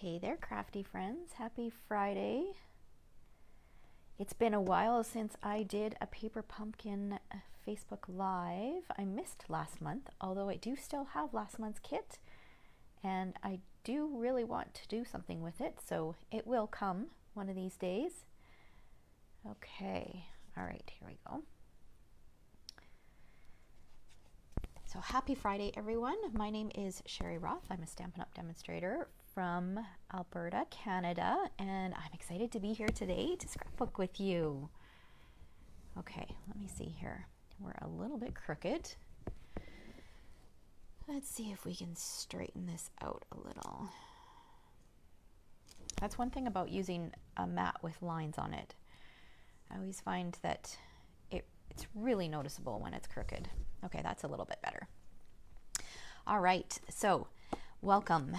Hey there, crafty friends. Happy Friday. It's been a while since I did a paper pumpkin Facebook Live. I missed last month, although I do still have last month's kit, and I do really want to do something with it, so it will come one of these days. Okay, all right, here we go. So happy Friday, everyone. My name is Sherry Roth. I'm a Stampin' Up! Demonstrator from Alberta, Canada, and I'm excited to be here today to scrapbook with you. Okay, let me see here. We're a little bit crooked. Let's see if we can straighten this out a little. That's one thing about using a mat with lines on it. I always find that it's really noticeable when it's crooked. Okay, that's a little bit better. All right, so welcome.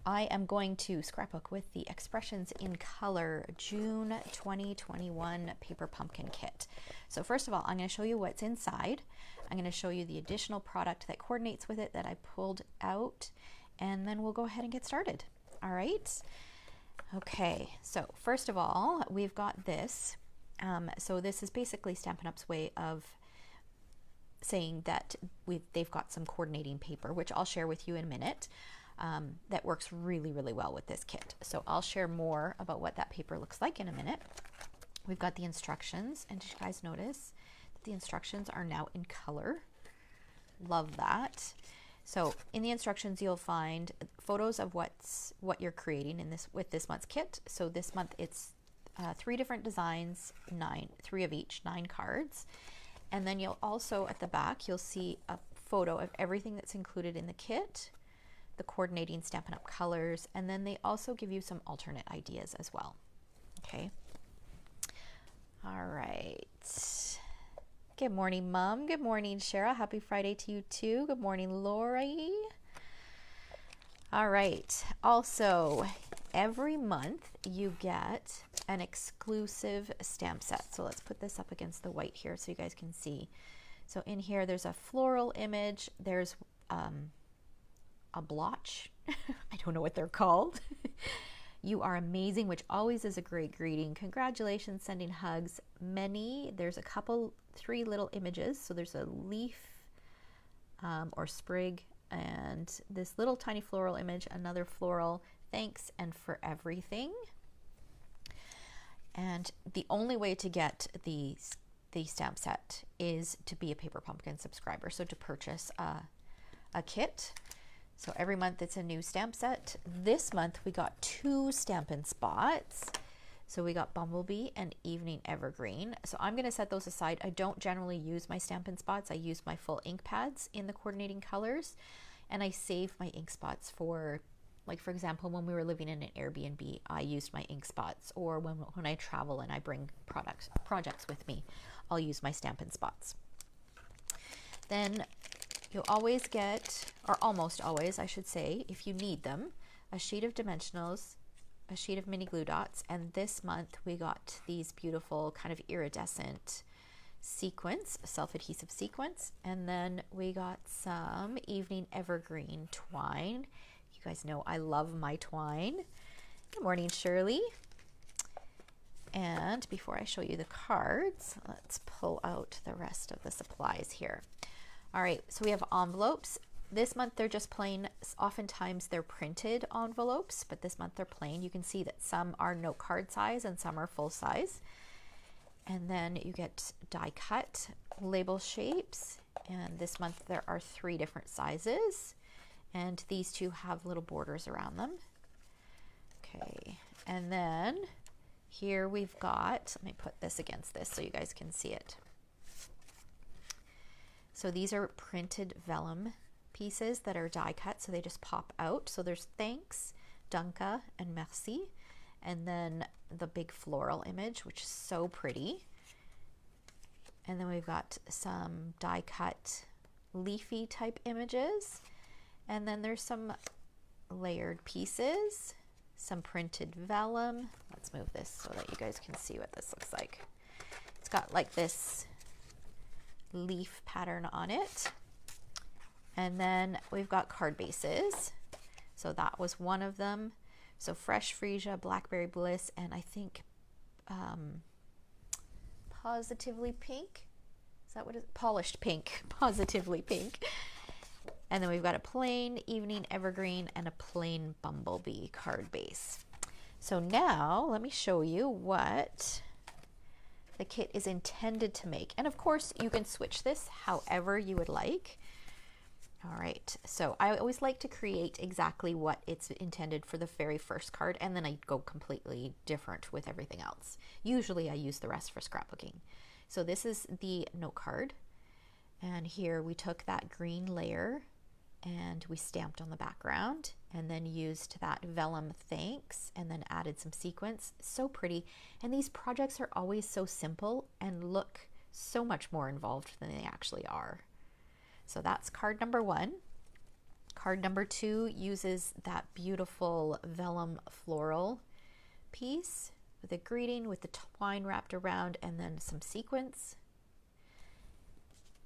I am going to scrapbook with the Expressions in Color June 2021 Paper Pumpkin Kit. So first of all, I'm going to show you what's inside. I'm going to show you the additional product that coordinates with it that I pulled out, and then we'll go ahead and get started. All right. Okay, so first of all, we've got this. So this is basically Stampin' Up's way of saying that they've got some coordinating paper, which I'll share with you in a minute, that works really, really well with this kit. So I'll share more about what that paper looks like in a minute. We've got the instructions, and did you guys notice that the instructions are now in color? Love that. So in the instructions, you'll find photos of what you're creating with this month's kit. So this month it's 3 different designs, 3 of each, 9 cards. And then you'll also, at the back, you'll see a photo of everything that's included in the kit, the coordinating Stampin' Up! Colors, and then they also give you some alternate ideas as well. Okay. All right. Good morning, Mom. Good morning, Shara. Happy Friday to you too. Good morning, Lori. All right. Also, every month you get an exclusive stamp set. So let's put this up against the white here so you guys can see. So in here, there's a floral image. There's a blotch. I don't know what they're called. You are amazing, which always is a great greeting. Congratulations, sending hugs. There's a couple, 3 little images. So there's a leaf or sprig, and this little tiny floral image, another floral, thanks and for everything. And the only way to get the stamp set is to be a Paper Pumpkin subscriber, so to purchase a kit. So every month it's a new stamp set. This month we got 2 Stampin' Spots. So we got Bumblebee and Evening Evergreen. So I'm going to set those aside. I don't generally use my Stampin' Spots. I use my full ink pads in the coordinating colors, and I save my ink spots for, like, for example, when we were living in an Airbnb, I used my ink spots, or when I travel and I bring projects with me, I'll use my Stampin' Spots. Then you'll always get, or almost always, I should say, if you need them, a sheet of dimensionals, a sheet of mini glue dots, and this month we got these beautiful kind of iridescent sequins, self-adhesive sequins, and then we got some Evening Evergreen twine. You guys know I love my twine. Good morning, Shirley. And before I show you the cards, let's pull out the rest of the supplies here. All right, so we have envelopes. This month they're just plain. Oftentimes they're printed envelopes, but this month they're plain. You can see that some are note card size and some are full size. And then you get die cut label shapes. And this month there are 3 different sizes. And these 2 have little borders around them. Okay, and then here we've got, let me put this against this so you guys can see it. So these are printed vellum pieces that are die cut, so they just pop out. So there's thanks, danke, and merci. And then the big floral image, which is so pretty. And then we've got some die cut leafy type images. And then there's some layered pieces, some printed vellum. Let's move this so that you guys can see what this looks like. It's got like this leaf pattern on it. And then we've got card bases. So that was one of them. So fresh freesia, blackberry bliss, and I think positively pink. Is that what it is? Polished pink, positively pink. And then we've got a plain evening evergreen and a plain bumblebee card base. So now let me show you what the kit is intended to make. And of course you can switch this however you would like. All right, so I always like to create exactly what it's intended for the very first card, and then I go completely different with everything else. Usually I use the rest for scrapbooking. So this is the note card, and here we took that green layer and we stamped on the background and then used that vellum thanks and then added some sequins. So pretty. And these projects are always so simple and look so much more involved than they actually are. So that's card number 1. Card number 2 uses that beautiful vellum floral piece with a greeting with the twine wrapped around and then some sequins.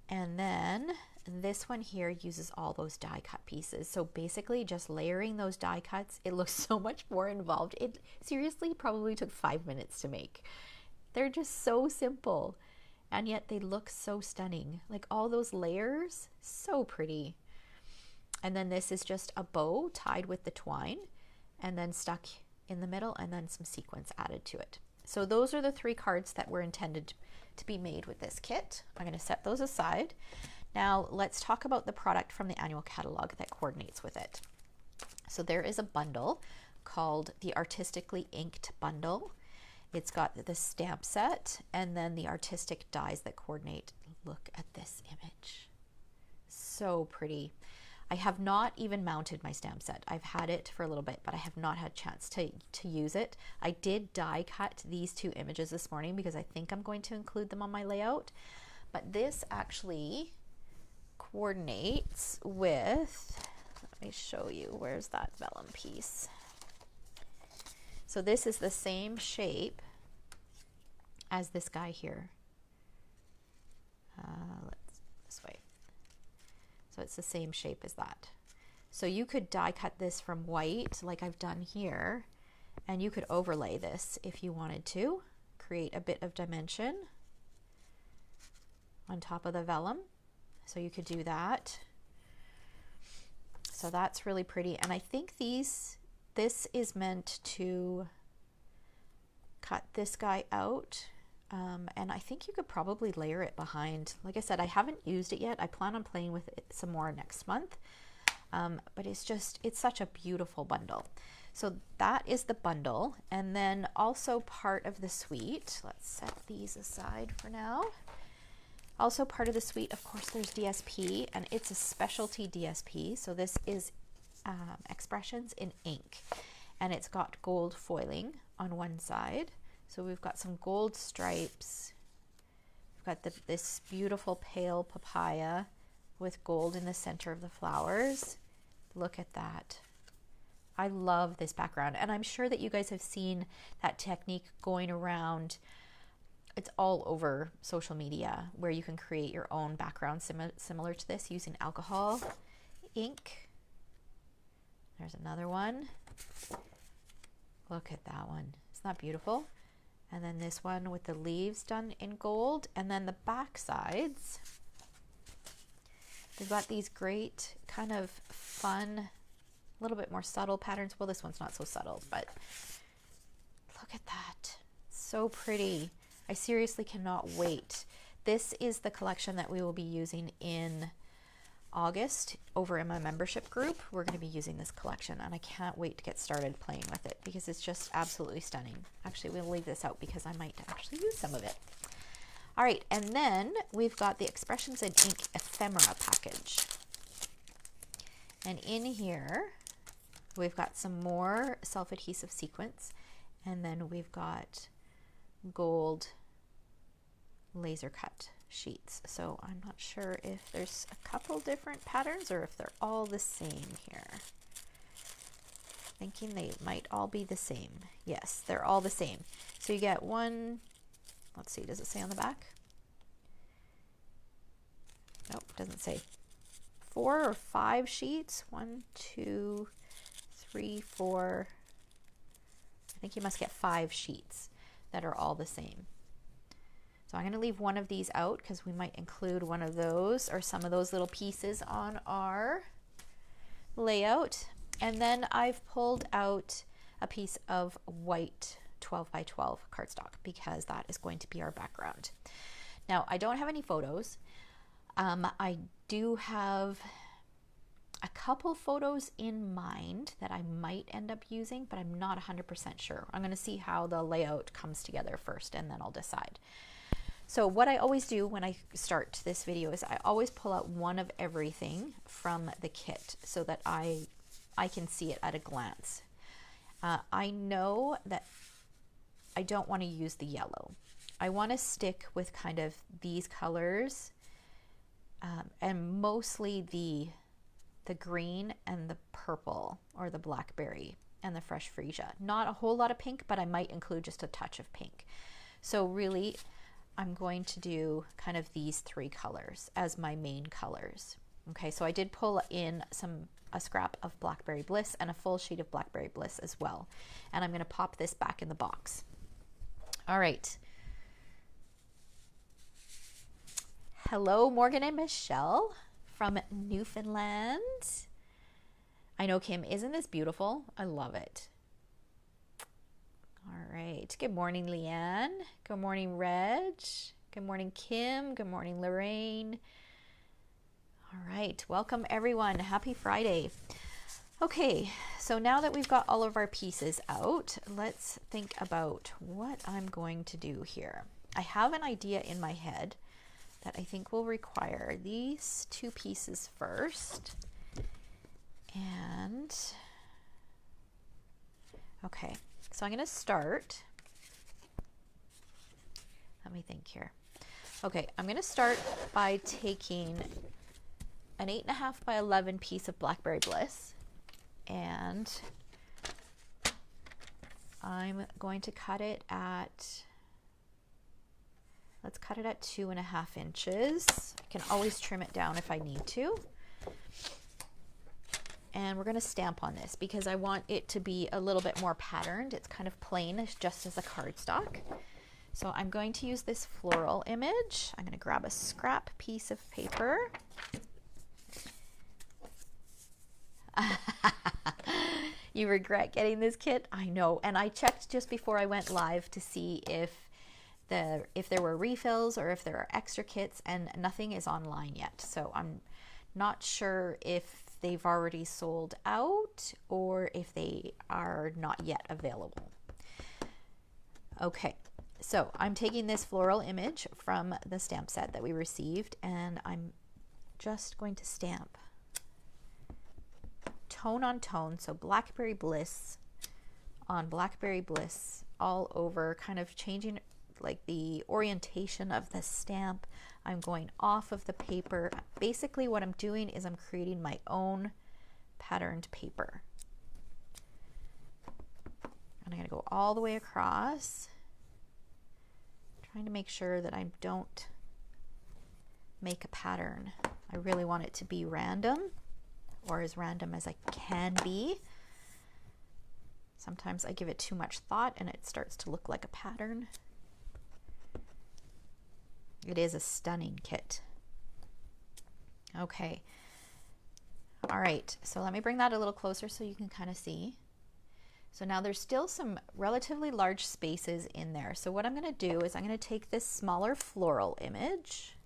And then this one here uses all those die cut pieces. So basically just layering those die cuts, it looks so much more involved. It seriously probably took 5 minutes to make. They're just so simple, and yet they look so stunning. Like all those layers, so pretty. And then this is just a bow tied with the twine and then stuck in the middle, and then some sequins added to it. So those are the 3 cards that were intended to be made with this kit. I'm going to set those aside. Now let's talk about the product from the annual catalog that coordinates with it. So there is a bundle called the Artistically Inked Bundle. It's got the stamp set and then the artistic dies that coordinate. Look at this image. So pretty. I have not even mounted my stamp set. I've had it for a little bit, but I have not had a chance to use it. I did die cut these 2 images this morning because I think I'm going to include them on my layout. But this actually coordinates with, let me show you, where's that vellum piece? So this is the same shape as this guy here. Let's this way. So it's the same shape as that. So you could die cut this from white like I've done here, and you could overlay this if you wanted to, create a bit of dimension on top of the vellum. So you could do that. So that's really pretty. And I think this is meant to cut this guy out. And I think you could probably layer it behind. Like I said, I haven't used it yet. I plan on playing with it some more next month. But it's such a beautiful bundle. So that is the bundle. And then also part of the suite, let's set these aside for now. Also part of the suite, of course, there's DSP, and it's a specialty DSP. So this is Expressions in ink, and it's got gold foiling on one side. So we've got some gold stripes. We've got this beautiful pale papaya with gold in the center of the flowers. Look at that. I love this background, and I'm sure that you guys have seen that technique going around. It's all over social media where you can create your own background similar to this using alcohol ink. There's another one. Look at that one. Isn't that beautiful? And then this one with the leaves done in gold. And then the back sides, they've got these great kind of fun, a little bit more subtle patterns. Well, this one's not so subtle, but look at that. So pretty. I seriously cannot wait. This is the collection that we will be using in August over in my membership group. We're going to be using this collection, and I can't wait to get started playing with it because it's just absolutely stunning. Actually, we'll leave this out because I might actually use some of it. All right, and then we've got the Expressions in Ink ephemera package. And in here, we've got some more self-adhesive sequins, and then we've got gold laser cut sheets. So I'm not sure if there's a couple different patterns or if they're all the same here. Thinking they might all be the same. Yes, they're all the same. So you get one, let's see, does it say on the back? Nope, doesn't say. 4 or 5 sheets. 1, 2, 3, 4, think you must get 5 sheets that are all the same. So I'm going to leave one of these out because we might include one of those or some of those little pieces on our layout. And then I've pulled out a piece of white 12 by 12 cardstock because that is going to be our background. Now, I don't have any photos. I do have a couple photos in mind that I might end up using, but I'm not 100% sure. I'm going to see how the layout comes together first, and then I'll decide. So what I always do when I start this video is I always pull out one of everything from the kit so that I can see it at a glance. I know that I don't want to use the yellow. I want to stick with kind of these colors and mostly the green and the purple or the blackberry and the fresh freesia. Not a whole lot of pink, but I might include just a touch of pink. So really, I'm going to do kind of these 3 colors as my main colors. Okay, so I did pull in a scrap of Blackberry Bliss and a full sheet of Blackberry Bliss as well. And I'm going to pop this back in the box. All right. Hello, Morgan and Michelle from Newfoundland. I know, Kim, isn't this beautiful? I love it. All right. Good morning, Leanne. Good morning, Reg. Good morning, Kim. Good morning, Lorraine. All right. Welcome, everyone. Happy Friday. Okay. So now that we've got all of our pieces out, let's think about what I'm going to do here. I have an idea in my head that I think will require these 2 pieces first. And, okay, so I'm going to start. Let me think here. Okay, I'm going to start by taking an 8.5 by 11 piece of Blackberry Bliss, and I'm going to cut it at, let's cut it at 2.5 inches. I can always trim it down if I need to. And we're going to stamp on this because I want it to be a little bit more patterned. It's kind of plain, it's just as a cardstock. So I'm going to use this floral image. I'm going to grab a scrap piece of paper. You regret getting this kit? I know. And I checked just before I went live to see if there were refills or if there are extra kits, and nothing is online yet. So I'm not sure if they've already sold out or if they are not yet available. Okay, so I'm taking this floral image from the stamp set that we received, and I'm just going to stamp tone on tone. So Blackberry Bliss on Blackberry Bliss all over, kind of changing like the orientation of the stamp. I'm going off of the paper. Basically what I'm doing is I'm creating my own patterned paper. And I'm going to go all the way across, trying to make sure that I don't make a pattern. I really want it to be random, or as random as I can be. Sometimes I give it too much thought and it starts to look like a pattern. It is a stunning kit. Okay. All right, so let me bring that a little closer so you can kind of see. So now there's still some relatively large spaces in there. So what I'm going to do is I'm going to take this smaller floral image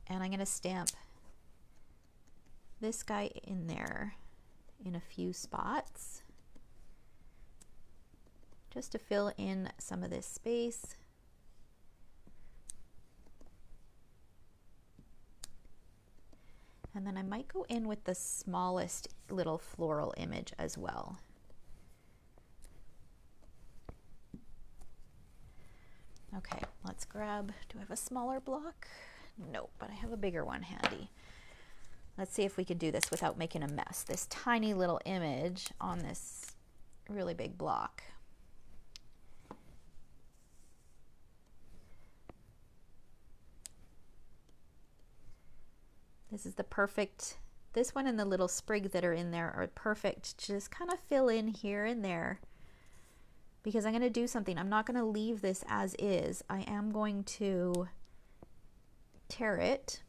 and I'm going to stamp this guy in there in a few spots just to fill in some of this space. And then I might go in with the smallest little floral image as well. Okay, let's grab, do I have a smaller block? Nope, but I have a bigger one handy. Let's see if we can do this without making a mess. This tiny little image on this really big block. This is the perfect This one and the little sprigs that are in there are perfect to just kind of fill in here and there, because I'm going to do something. I'm not going to leave this as is. I am going to tear it.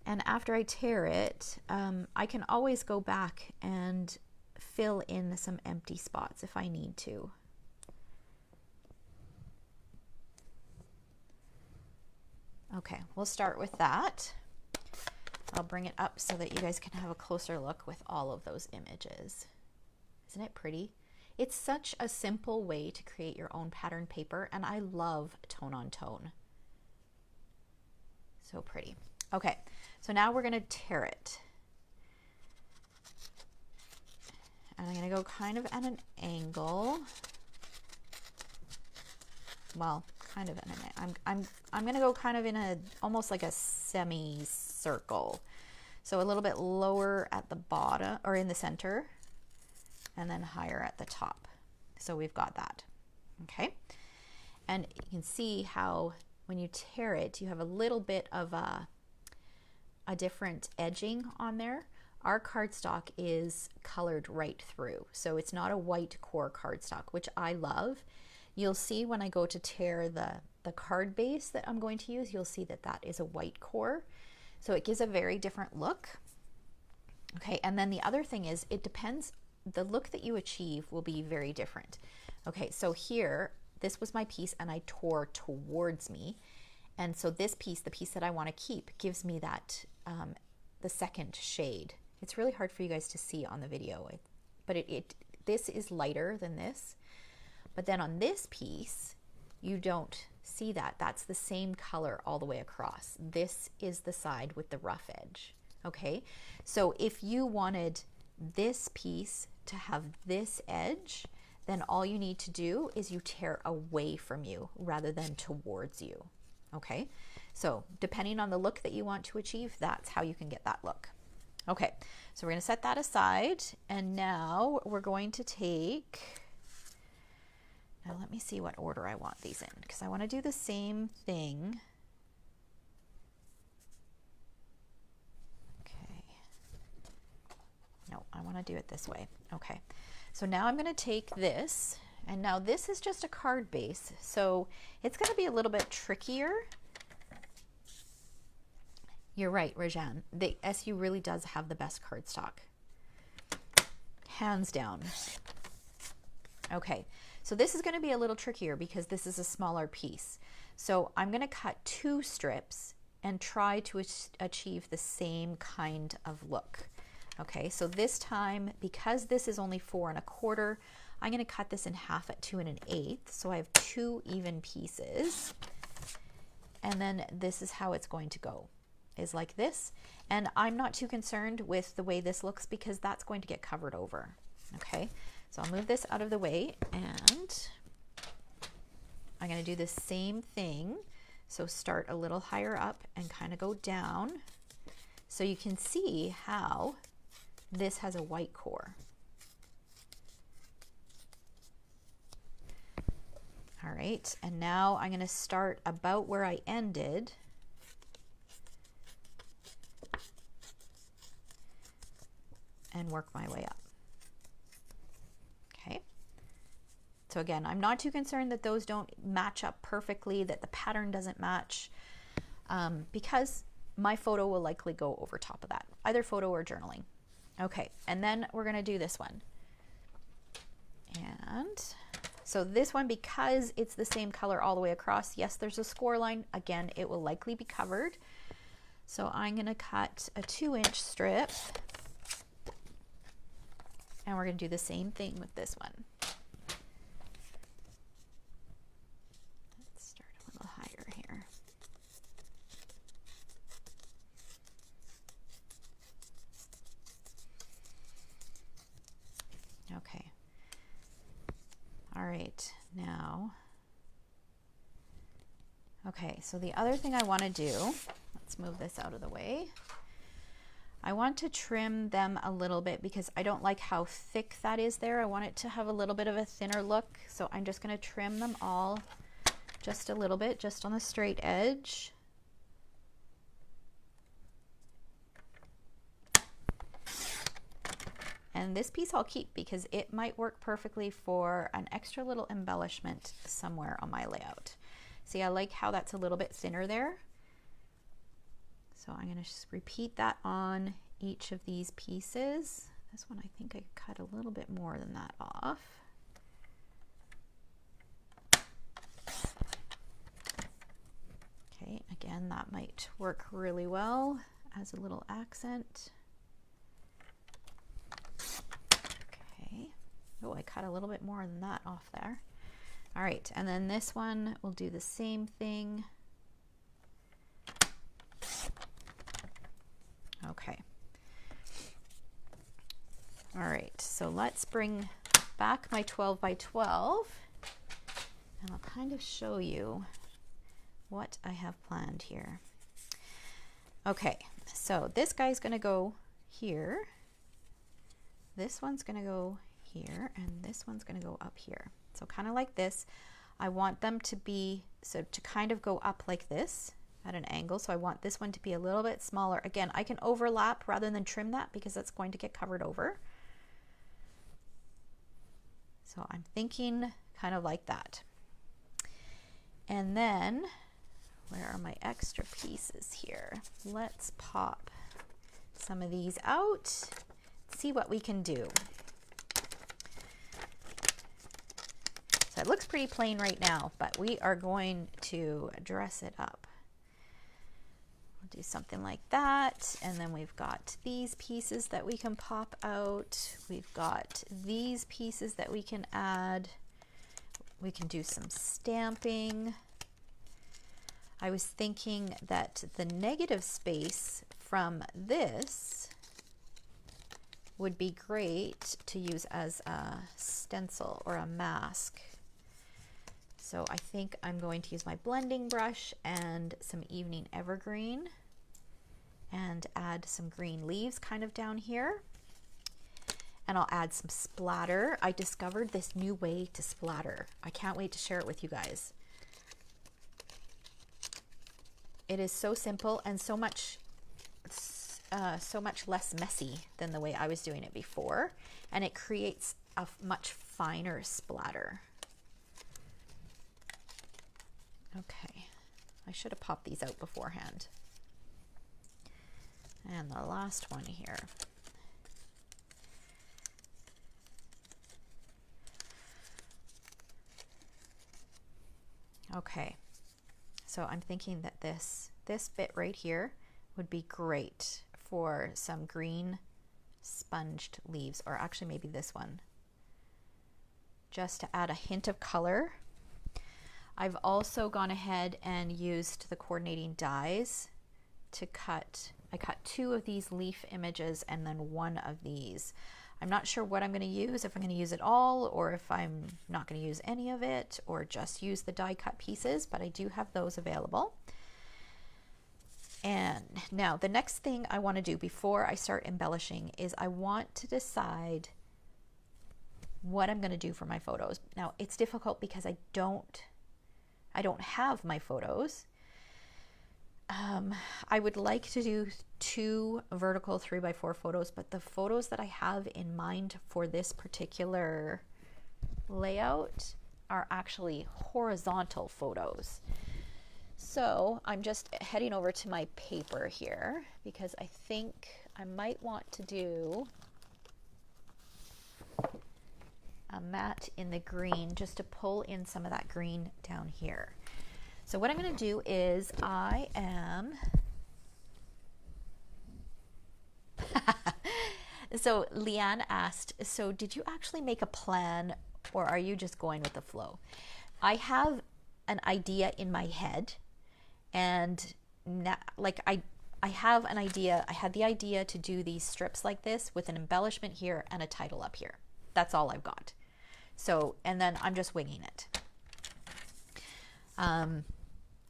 And after I tear it, I can always go back and fill in some empty spots if I need to. Okay, we'll start with that. I'll bring it up so that you guys can have a closer look with all of those images. Isn't it pretty? It's such a simple way to create your own pattern paper, and I love tone on tone. So pretty. Okay, so now we're going to tear it. And I'm going to go kind of at an angle. Well, kind of in an, I'm going to go kind of in a, almost like a semicircle. So a little bit lower at the bottom, or in the center, and then higher at the top. So we've got that. Okay. And you can see how when you tear it, you have a little bit of a different edging on there. Our cardstock is colored right through. So it's not a white core cardstock, which I love. You'll see when I go to tear the card base that I'm going to use, you'll see that that is a white core. So it gives a very different look. Okay, and then the other thing is it depends, the look that you achieve will be very different. Okay, so here, this was my piece and I tore towards me. And so this piece, the piece that I want to keep, gives me that, the second shade. It's really hard for you guys to see on the video, but this is lighter than this. But then on this piece, you don't see that. That's the same color all the way across. This is the side with the rough edge. Okay, so if you wanted this piece to have this edge, then all you need to do is you tear away from you rather than towards you. Okay, so depending on the look that you want to achieve, that's how you can get that look. Okay, so we're going to set that aside, and now we're going to take, now let me see what order I want these in, because I want to do the same thing. Okay, no, I want to do it this way. Okay, so now I'm going to take this, and now this is just a card base, so it's going to be a little bit trickier. You're right, Rajan. The SU really does have the best cardstock. Hands down. Okay, so this is going to be a little trickier because this is a smaller piece. So I'm going to cut 2 strips and try to achieve the same kind of look. Okay, so this time, because this is only 4 1/4, I'm going to cut this in half at 2 1/8. So I have 2 even pieces. And then this is how it's going to go, is like this. And I'm not too concerned with the way this looks because that's going to get covered over. Okay, so I'll move this out of the way, and I'm going to do the same thing. So start a little higher up and kind of go down. So you can see how this has a white core. All right, and now I'm going to start about where I ended. And work my way up. Okay. So again, I'm not too concerned that those don't match up perfectly, that the pattern doesn't match, because my photo will likely go over top of that, either photo or journaling. Okay, and then we're going to do this one. And so this one, because it's the same color all the way across, yes, there's a score line. Again, it will likely be covered. So I'm going to cut a 2-inch strip. And we're going to do the same thing with this one. Let's start a little higher here. Okay. All right, now. Okay, so the other thing I want to do, let's move this out of the way. I want to trim them a little bit because I don't like how thick that is there. I want it to have a little bit of a thinner look. So I'm just going to trim them all just a little bit, just on the straight edge. And this piece I'll keep because it might work perfectly for an extra little embellishment somewhere on my layout. See, I like how that's a little bit thinner there. So I'm going to just repeat that on each of these pieces. This one I think I cut a little bit more than that off. Okay, again, that might work really well as a little accent. Okay. Oh, I cut a little bit more than that off there. All right, and then this one we'll do the same thing. Okay. All right, so let's bring back my 12 by 12 and I'll kind of show you what I have planned here. Okay, so this guy's gonna go here. This one's gonna go here and this one's gonna go up here. So kind of like this. I want them to be, so to kind of go up like this at an angle. So I want this one to be a little bit smaller. Again, I can overlap rather than trim that because that's going to get covered over. So I'm thinking kind of like that. And then, where are my extra pieces here? Let's pop some of these out, see what we can do. So it looks pretty plain right now, but we are going to dress it up. We'll do something like that. And then we've got these pieces that we can pop out. We've got these pieces that we can add. We can do some stamping. I was thinking that the negative space from this would be great to use as a stencil or a mask. So I think I'm going to use my blending brush and some evening evergreen and add some green leaves kind of down here. And I'll add some splatter. I discovered this new way to splatter. I can't wait to share it with you guys. It is so simple and so much less messy than the way I was doing it before. And it creates a much finer splatter. Okay, I should have popped these out beforehand. And the last one here. Okay, so I'm thinking that this bit right here would be great for some green sponged leaves, or actually maybe this one, just to add a hint of color. I've also gone ahead and used the coordinating dies to cut. I cut 2 of these leaf images and then 1 of these. I'm not sure what I'm going to use, if I'm going to use it all or if I'm not going to use any of it or just use the die cut pieces, but I do have those available. And now the next thing I want to do before I start embellishing is I want to decide what I'm going to do for my photos. Now it's difficult because I don't have my photos. I would like to do 2 vertical 3x4 photos, but the photos that I have in mind for this particular layout are actually horizontal photos. So I'm just heading over to my paper here because I think I might want to do a matte in the green just to pull in some of that green down here. So what I'm going to do is I am so Leanne asked, so did you actually make a plan or are you just going with the flow? I have an idea in my head, and I have an idea. I had the idea to do these strips like this with an embellishment here and a title up here. That's all I've got. So, and then I'm just winging it.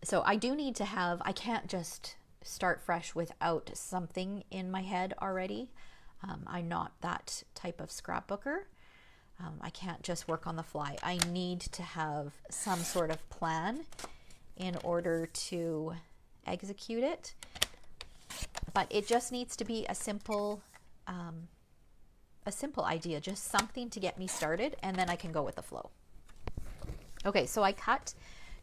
So I do need to have, I can't just start fresh without something in my head already. I'm not that type of scrapbooker. I can't just work on the fly. I need to have some sort of plan in order to execute it. But it just needs to be a simple a simple idea, just something to get me started, and then I can go with the flow. Okay, so I cut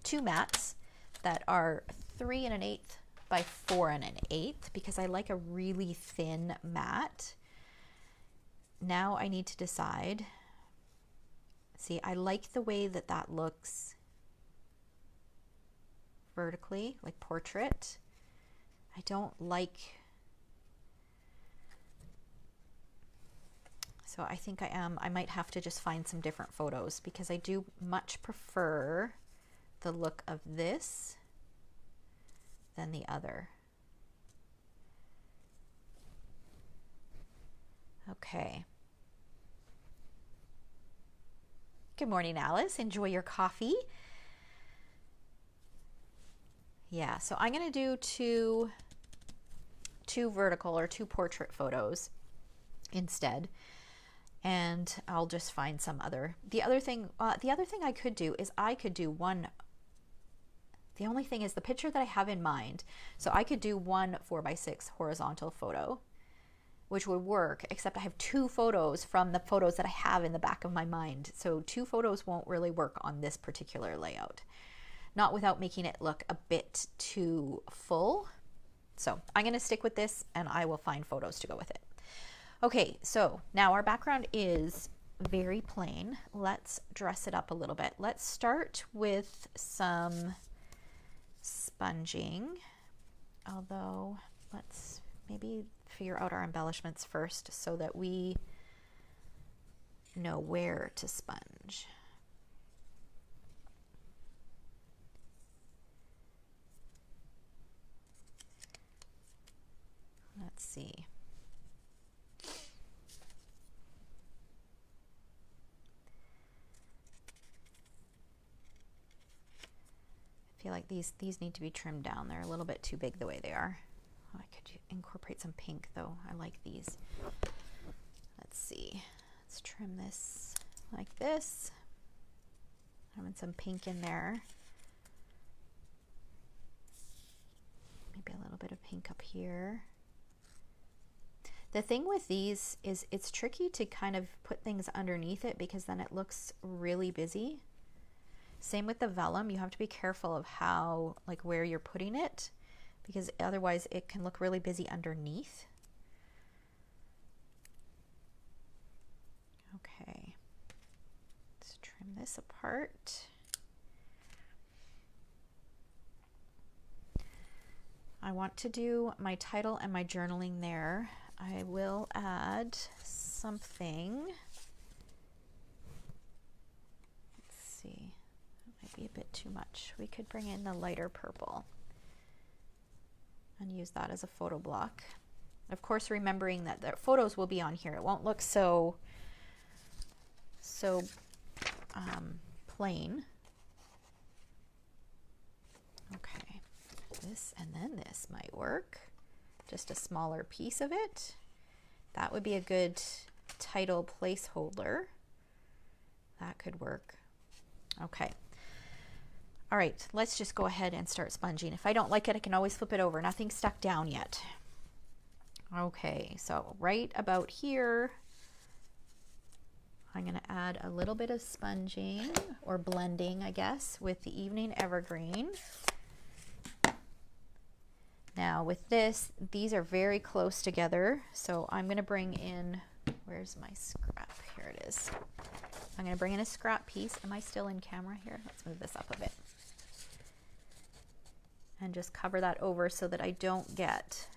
2 mats that are 3 1/8 by 4 1/8 because I like a really thin mat. Now I need to decide. See, I like the way that that looks vertically, like portrait. I don't like, so I think I might have to just find some different photos because I do much prefer the look of this than the other. Okay. Good morning, Alice. Enjoy your coffee. Yeah, so I'm going to do two vertical or 2 portrait photos instead, and I'll just find some other. The other thing I could do is I could do one. The only thing is the picture that I have in mind. So I could do one 4x6 horizontal photo, which would work, except I have 2 photos from the photos that I have in the back of my mind. So 2 photos won't really work on this particular layout. Not without making it look a bit too full. So I'm going to stick with this and I will find photos to go with it. Okay, so now our background is very plain. Let's dress it up a little bit. Let's start with some sponging, although let's maybe figure out our embellishments first so that we know where to sponge. Let's see. I feel like these need to be trimmed down. They're a little bit too big the way they are. Oh, I could incorporate some pink though. I like these. Let's see. Let's trim this like this. Having some pink in there. Maybe a little bit of pink up here. The thing with these is it's tricky to kind of put things underneath it because then it looks really busy. Same with the vellum. You have to be careful of how, like where you're putting it, because otherwise it can look really busy underneath. Okay, let's trim this apart. I want to do my title and my journaling there. I will add something. Let's see, that might be a bit too much. We could bring in the lighter purple and use that as a photo block. Of course, remembering that the photos will be on here. It won't look so plain. Okay, this and then this might work. Just a smaller piece of it. That would be a good title placeholder. That could work. Okay. All right, let's just go ahead and start sponging. If I don't like it, I can always flip it over. Nothing's stuck down yet. Okay, so right about here, I'm gonna add a little bit of sponging or blending, I guess, with the Evening Evergreen. Now with this, these are very close together, so I'm going to bring in, where's my scrap? Here it is. I'm going to bring in a scrap piece. Am I still in camera here? Let's move this up a bit. And just cover that over so that I don't get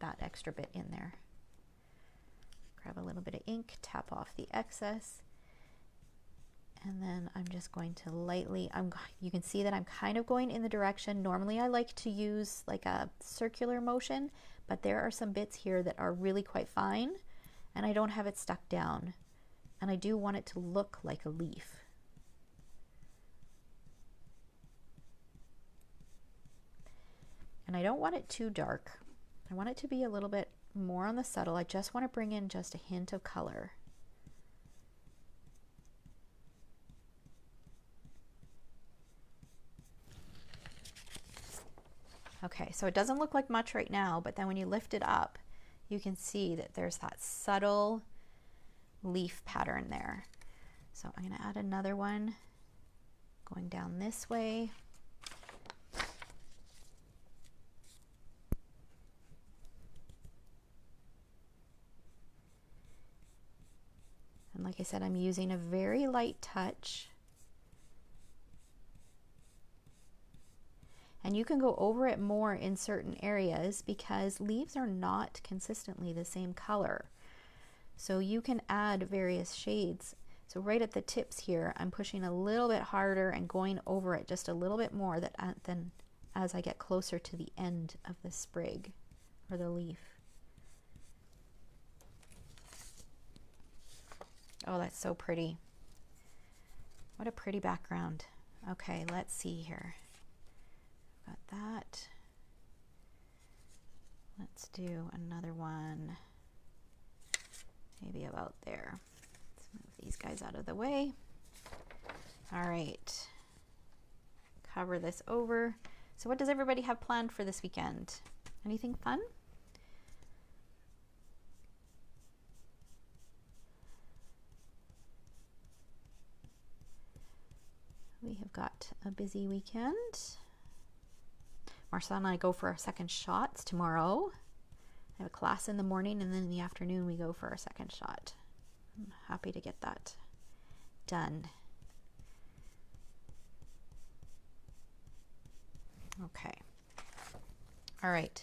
that extra bit in there. Grab a little bit of ink, tap off the excess. And then I'm just going to lightly, you can see that I'm kind of going in the direction. Normally I like to use like a circular motion, but there are some bits here that are really quite fine and I don't have it stuck down. And I do want it to look like a leaf. And I don't want it too dark. I want it to be a little bit more on the subtle. I just want to bring in just a hint of color. Okay, so it doesn't look like much right now, but then when you lift it up, you can see that there's that subtle leaf pattern there. So I'm going to add another one going down this way. And like I said, I'm using a very light touch. And you can go over it more in certain areas because leaves are not consistently the same color. So you can add various shades. So right at the tips here, I'm pushing a little bit harder and going over it just a little bit more than as I get closer to the end of the sprig or the leaf. Oh, that's so pretty. What a pretty background. Okay, let's see here. Got that. Let's do another one. Maybe about there. Let's move these guys out of the way. All right. Cover this over. So what does everybody have planned for this weekend? Anything fun? We have got a busy weekend. Marcel and I go for our second shots tomorrow. I have a class in the morning and then in the afternoon we go for our second shot. I'm happy to get that done. Okay. All right.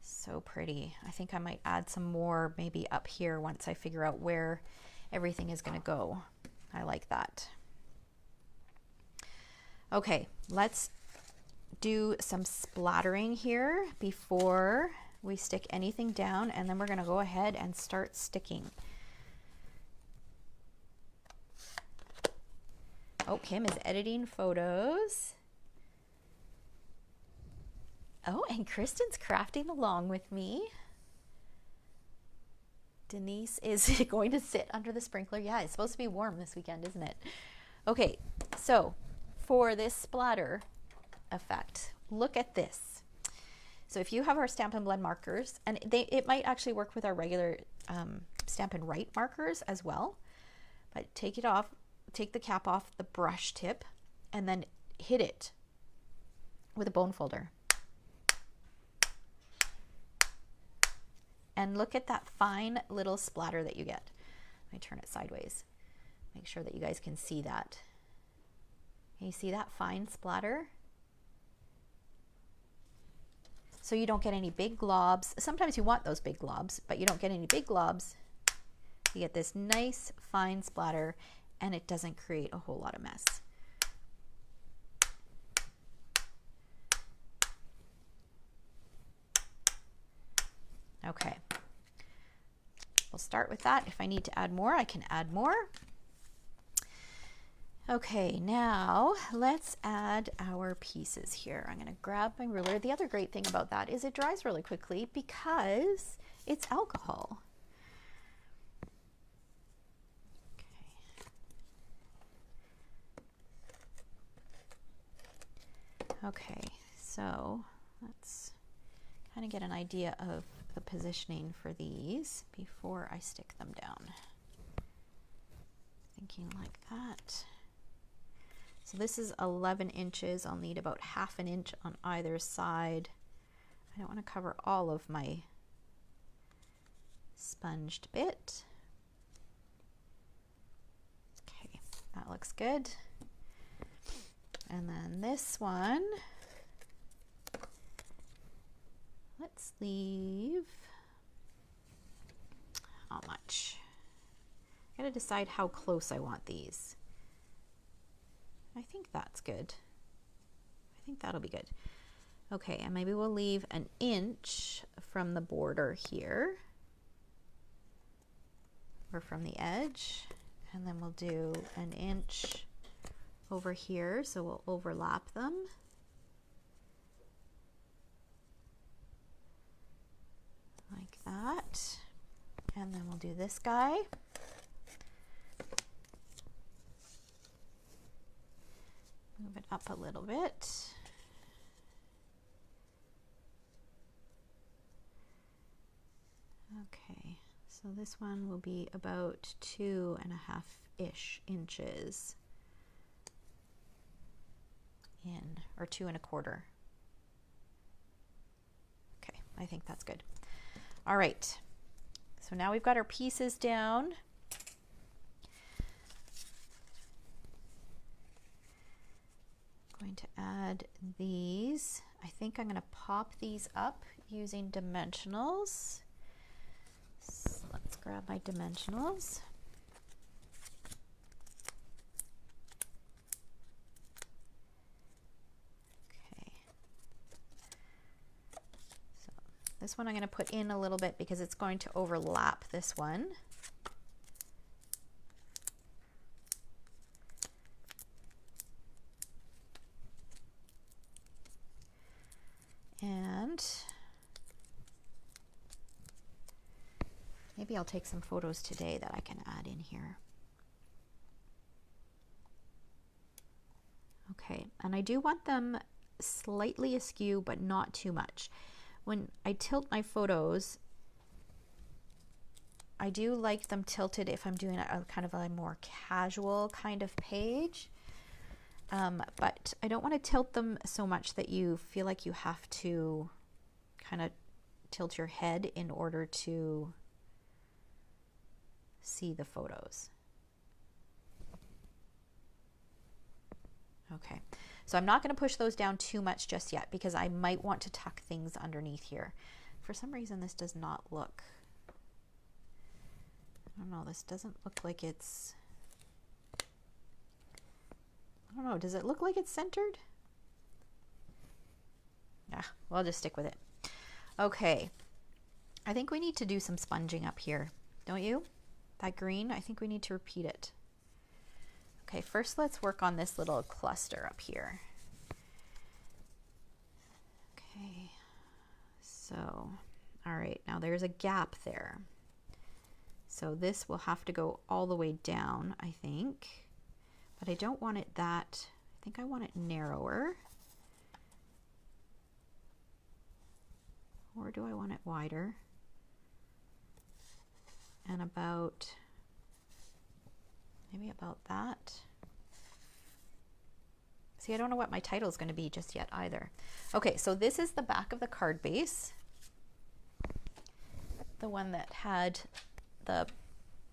So pretty. I think I might add some more maybe up here once I figure out where everything is going to go. I like that. Okay, let's do some splattering here before we stick anything down, and then we're going to go ahead and start sticking. Oh, Kim is editing photos. Oh, and Kristen's crafting along with me. Denise is going to sit under the sprinkler. Yeah, it's supposed to be warm this weekend, isn't it? Okay, so for this splatter effect, look at this. So if you have our Stampin' Blend markers, and it might actually work with our regular Stampin' Write markers as well, but take it off, take the cap off the brush tip, and then hit it with a bone folder. And look at that fine little splatter that you get. Let me turn it sideways. Make sure that you guys can see that. Can you see that fine splatter? So you don't get any big globs. Sometimes you want those big globs, but you don't get any big globs. You get this nice fine splatter and it doesn't create a whole lot of mess. Okay, we'll start with that. If I need to add more, I can add more. Okay, now let's add our pieces here. I'm going to grab my ruler. The other great thing about that is it dries really quickly because it's alcohol. Okay, so let's kind of get an idea of the positioning for these before I stick them down. Thinking like that. So this is 11 inches. I'll need about ½ an inch on either side. I don't want to cover all of my sponged bit. Okay, that looks good. And then this one, let's leave, how much? I gotta decide how close I want these. I think that's good. I think that'll be good. Okay, and maybe we'll leave an inch from the border here, or from the edge, and then we'll do an inch over here, so we'll overlap them. Like that. And then we'll do this guy. Move it up a little bit. Okay, so this one will be about 2.5-ish inches in, or 2.25. Okay, I think that's good. All right, so now we've got our pieces down. Going to add these. I think I'm going to pop these up using dimensionals. So let's grab my dimensionals. Okay. So this one I'm going to put in a little bit because it's going to overlap this one. And maybe I'll take some photos today that I can add in here. Okay, and I do want them slightly askew, but not too much. When I tilt my photos, I do like them tilted if I'm doing a kind of a more casual kind of page. But I don't want to tilt them so much that you feel like you have to kind of tilt your head in order to see the photos. Okay, so I'm not going to push those down too much just yet because I might want to tuck things underneath here. For some reason this does not look, I don't know, this doesn't look like it's, I don't know, does it look like it's centered? Yeah, well, I'll just stick with it. Okay, I think we need to do some sponging up here, don't you? That green, I think we need to repeat it. Okay, first let's work on this little cluster up here. Okay, so, all right, now there's a gap there. So this will have to go all the way down, I think. But I don't want it that, I think I want it narrower. Or do I want it wider? And about, maybe about that. See, I don't know what my title is going to be just yet either. Okay, so this is the back of the card base. The one that had the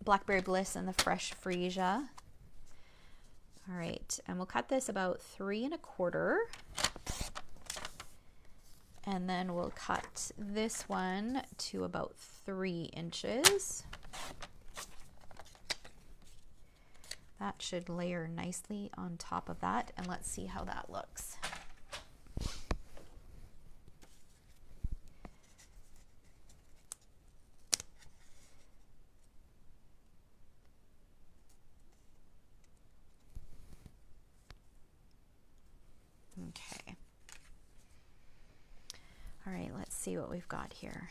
Blackberry Bliss and the Fresh Freesia. All right, and we'll cut this about 3.25. And then we'll cut this one to about 3 inches. That should layer nicely on top of that, and let's see how that looks. Okay. All right, let's see what we've got here.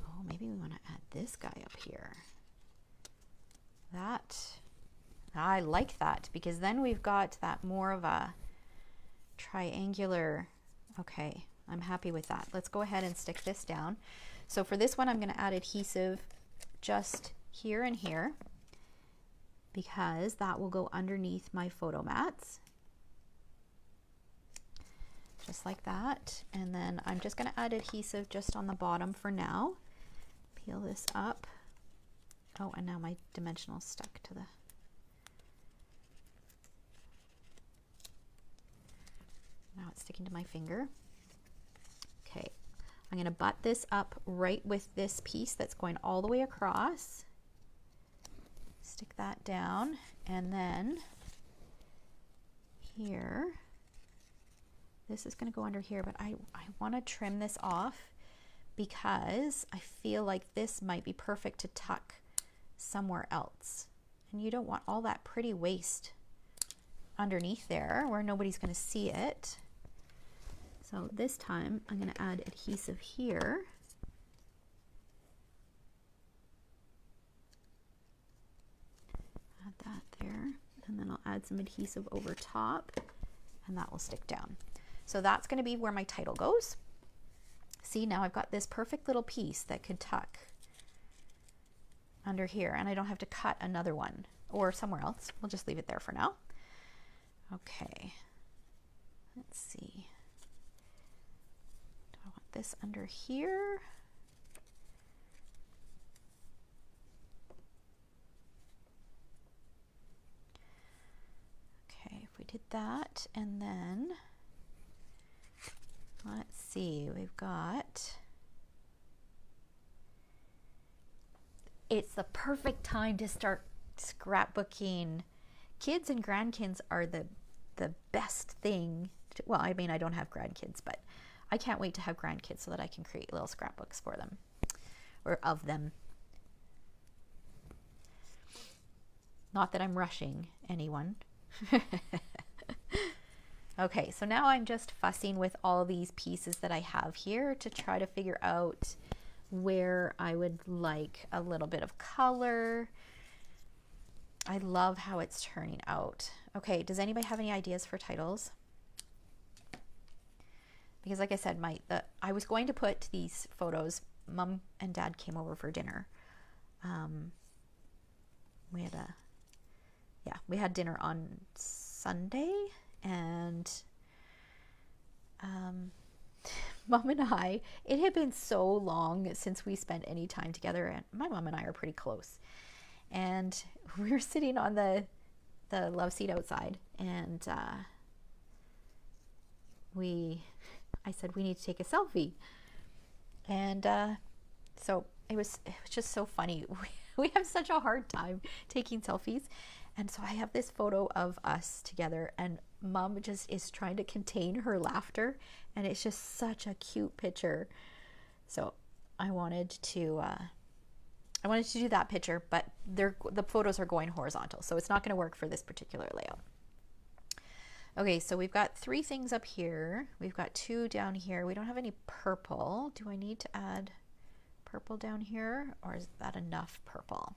Oh, maybe we want to add this guy up here. That, I like that because then we've got that more of a triangular. Okay, I'm happy with that. Let's go ahead and stick this down. So for this one, I'm going to add adhesive just here and here, because that will go underneath my photo mats, just like that. And then I'm just going to add adhesive just on the bottom for now. Peel this up. Oh, and now my dimensional stuck to the, now it's sticking to my finger. Okay, I'm going to butt this up right with this piece that's going all the way across. Stick that down, and then here, this is going to go under here, but I want to trim this off because I feel like this might be perfect to tuck somewhere else. And you don't want all that pretty waste underneath there where nobody's going to see it. So this time I'm going to add adhesive here. Add that there, and then I'll add some adhesive over top, and that will stick down. So that's going to be where my title goes. See, now I've got this perfect little piece that could tuck under here, and I don't have to cut another one or somewhere else. We'll just leave it there for now. Okay, let's see. Do I want this under here? Okay, if we did that, and then let's see, we've got, it's the perfect time to start scrapbooking. Kids and grandkids are the best thing. Well, I mean, I don't have grandkids, but I can't wait to have grandkids so that I can create little scrapbooks for them, or of them. Not that I'm rushing anyone. Okay, so now I'm just fussing with all these pieces that I have here to try to figure out where I would like a little bit of color. I love how it's turning out. Okay, does anybody have any ideas for titles? Because like I said, I was going to put these photos. Mom and Dad came over for dinner. We had dinner on Sunday, and Mom and I, it had been so long since we spent any time together, and my mom and I are pretty close. And we were sitting on the love seat outside, and I said, we need to take a selfie. And so it was just so funny. We have such a hard time taking selfies. And so I have this photo of us together, and Mom just is trying to contain her laughter, and it's just such a cute picture. So I wanted to do that picture, but the photos are going horizontal, so it's not going to work for this particular layout. Okay, so we've got 3 things up here. We've got 2 down here. We don't have any purple. Do I need to add purple down here, or is that enough purple?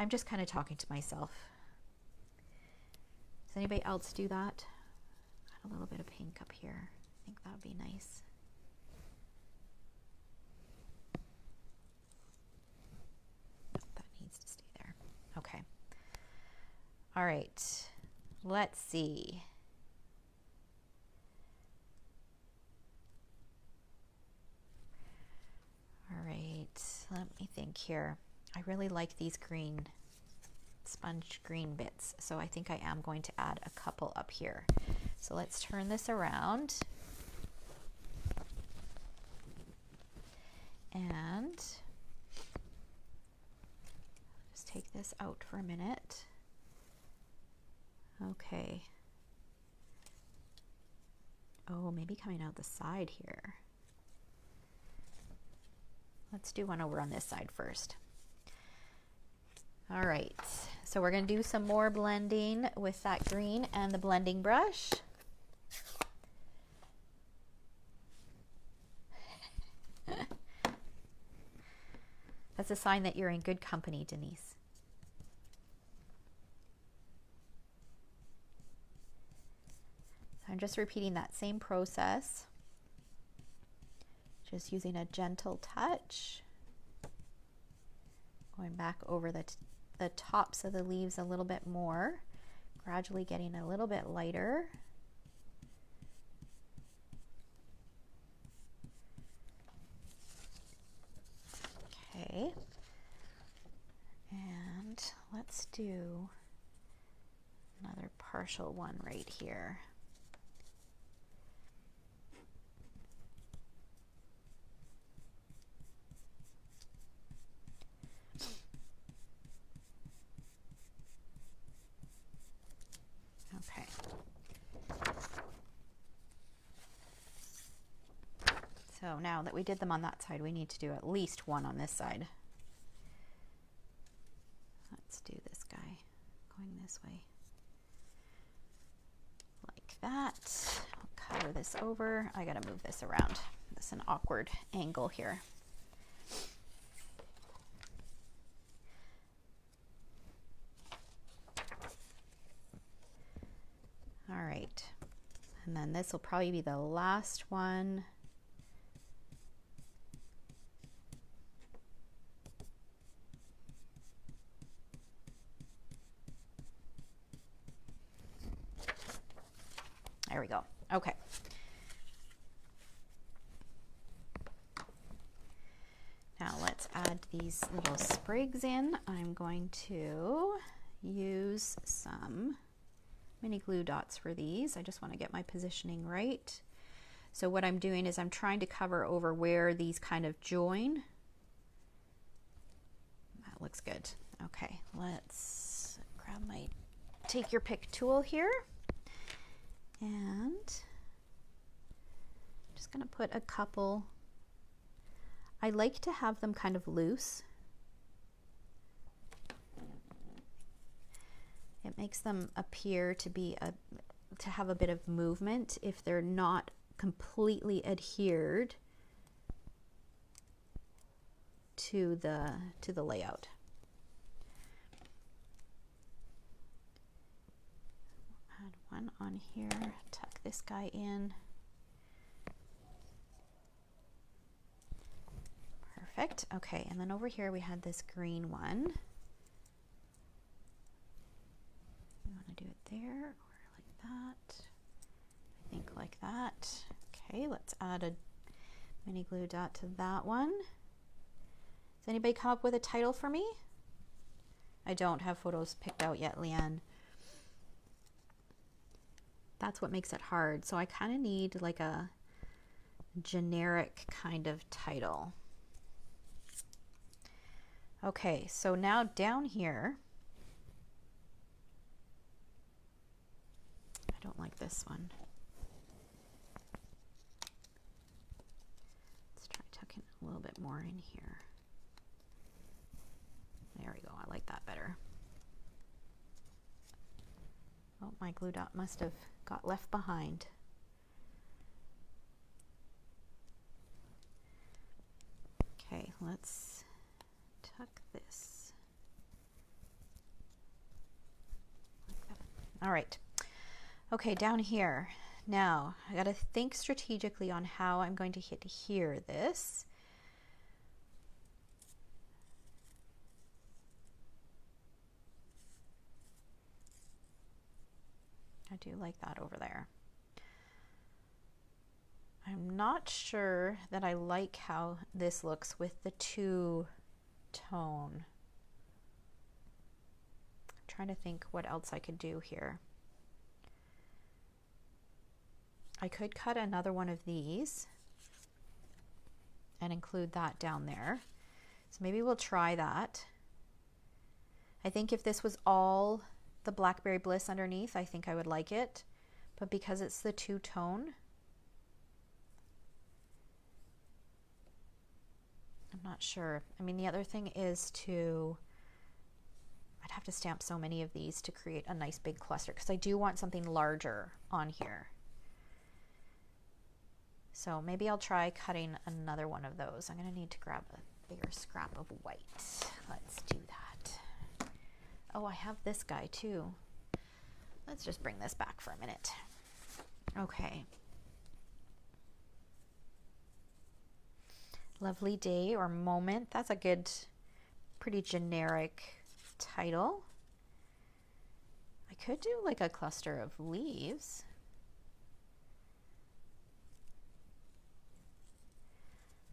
I'm just kind of talking to myself. Does anybody else do that? Add a little bit of pink up here. I think that would be nice. That needs to stay there. Okay. All right. Let's see. All right. Let me think here. I really like these green, sponge green bits, so I think I am going to add a couple up here. So let's turn this around, and just take this out for a minute. Okay. Oh, maybe coming out the side here. Let's do one over on this side first. All right, so we're going to do some more blending with that green and the blending brush. That's a sign that you're in good company, Denise. So I'm just repeating that same process, just using a gentle touch, going back over the tops of the leaves a little bit more, gradually getting a little bit lighter. Okay, and let's do another partial one right here. Okay. So now that we did them on that side, we need to do at least one on this side. Let's do this guy going this way. Like that. I'll cover this over. I gotta move this around. This is an awkward angle here. All right. And then this will probably be the last one. There we go. Okay. Now let's add these little sprigs in. I'm going to use some mini glue dots for these. I just want to get my positioning right. So what I'm doing is I'm trying to cover over where these kind of join. That looks good. Okay, let's grab my take your pick tool here. And I'm just going to put a couple. I like to have them kind of loose. It makes them appear to be to have a bit of movement if they're not completely adhered to the layout. Add one on here, tuck this guy in. Perfect. Okay, and then over here we had this green one. You want to do it there or like that? I think like that. Okay, let's add a mini glue dot to that one. Does anybody come up with a title for me? I don't have photos picked out yet, Leanne. That's what makes it hard. So I kind of need like a generic kind of title. Okay, so now down here, I don't like this one. Let's try tucking a little bit more in here. There we go, I like that better. Oh, my glue dot must have got left behind. Okay, let's tuck this. Like that. All right. Okay, down here. Now, I got to think strategically on how I'm going to adhere this. I do like that over there. I'm not sure that I like how this looks with the two-tone. I'm trying to think what else I could do here. I could cut another one of these and include that down there. So maybe we'll try that. I think if this was all the Blackberry Bliss underneath, I think I would like it. But because it's the two-tone, I'm not sure. I mean, the other thing is I'd have to stamp so many of these to create a nice big cluster because I do want something larger on here. So maybe I'll try cutting another one of those. I'm going to need to grab a bigger scrap of white. Let's do that. Oh, I have this guy too. Let's just bring this back for a minute. Okay. Lovely day or moment. That's a good, pretty generic title. I could do like a cluster of leaves.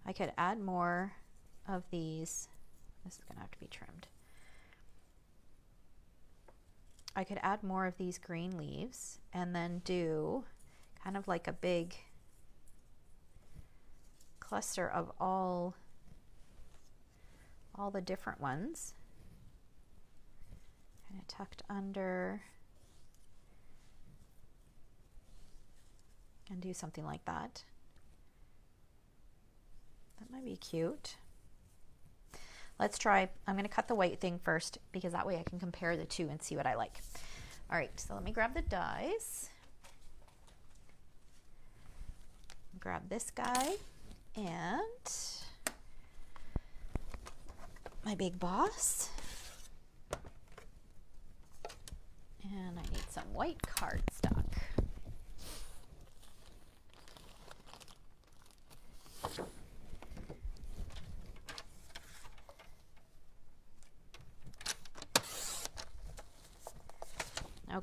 I could add more of these. This is gonna have to be trimmed. I could add more of these green leaves and then do kind of like a big cluster of all the different ones. Kind of tucked under and do something like that. That might be cute. Let's try, I'm going to cut the white thing first because that way I can compare the two and see what I like. All right, so let me grab the dies. Grab this guy and my big boss. And I need some white cardstock.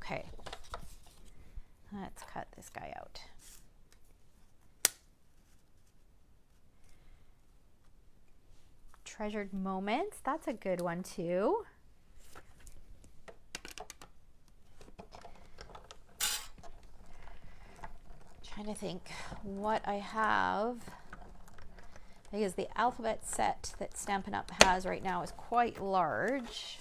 Okay, let's cut this guy out. Treasured moments, that's a good one too. Trying to think what I have, because the alphabet set that Stampin' Up! Has right now is quite large.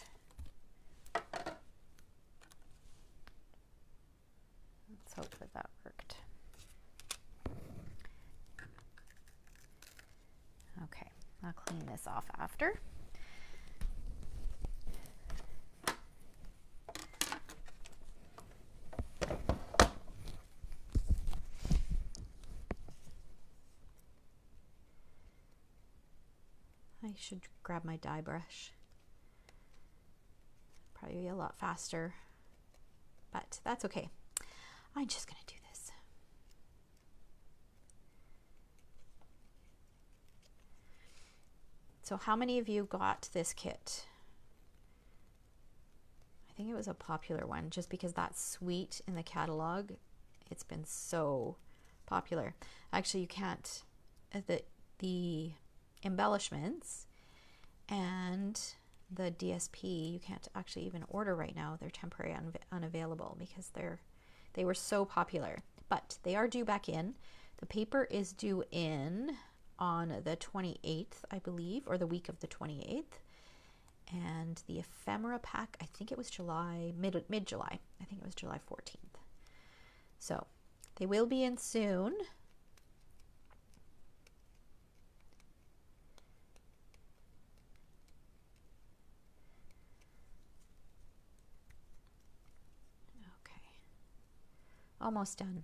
Let's hope that that worked. Okay, I'll clean this off after. I should grab my die brush. Probably be a lot faster, but that's okay. I'm just gonna do this. So how many of you got this kit? I think it was a popular one just because that's sweet in the catalog. It's been so popular. Actually, you can't, the embellishments and the DSP, you can't actually even order right now. They're temporarily unavailable because they were so popular, but they are due back in. The paper is due in on the 28th, I believe, or the week of the 28th. And the ephemera pack, I think it was July, mid-July. I think it was July 14th. So they will be in soon. Okay, almost done.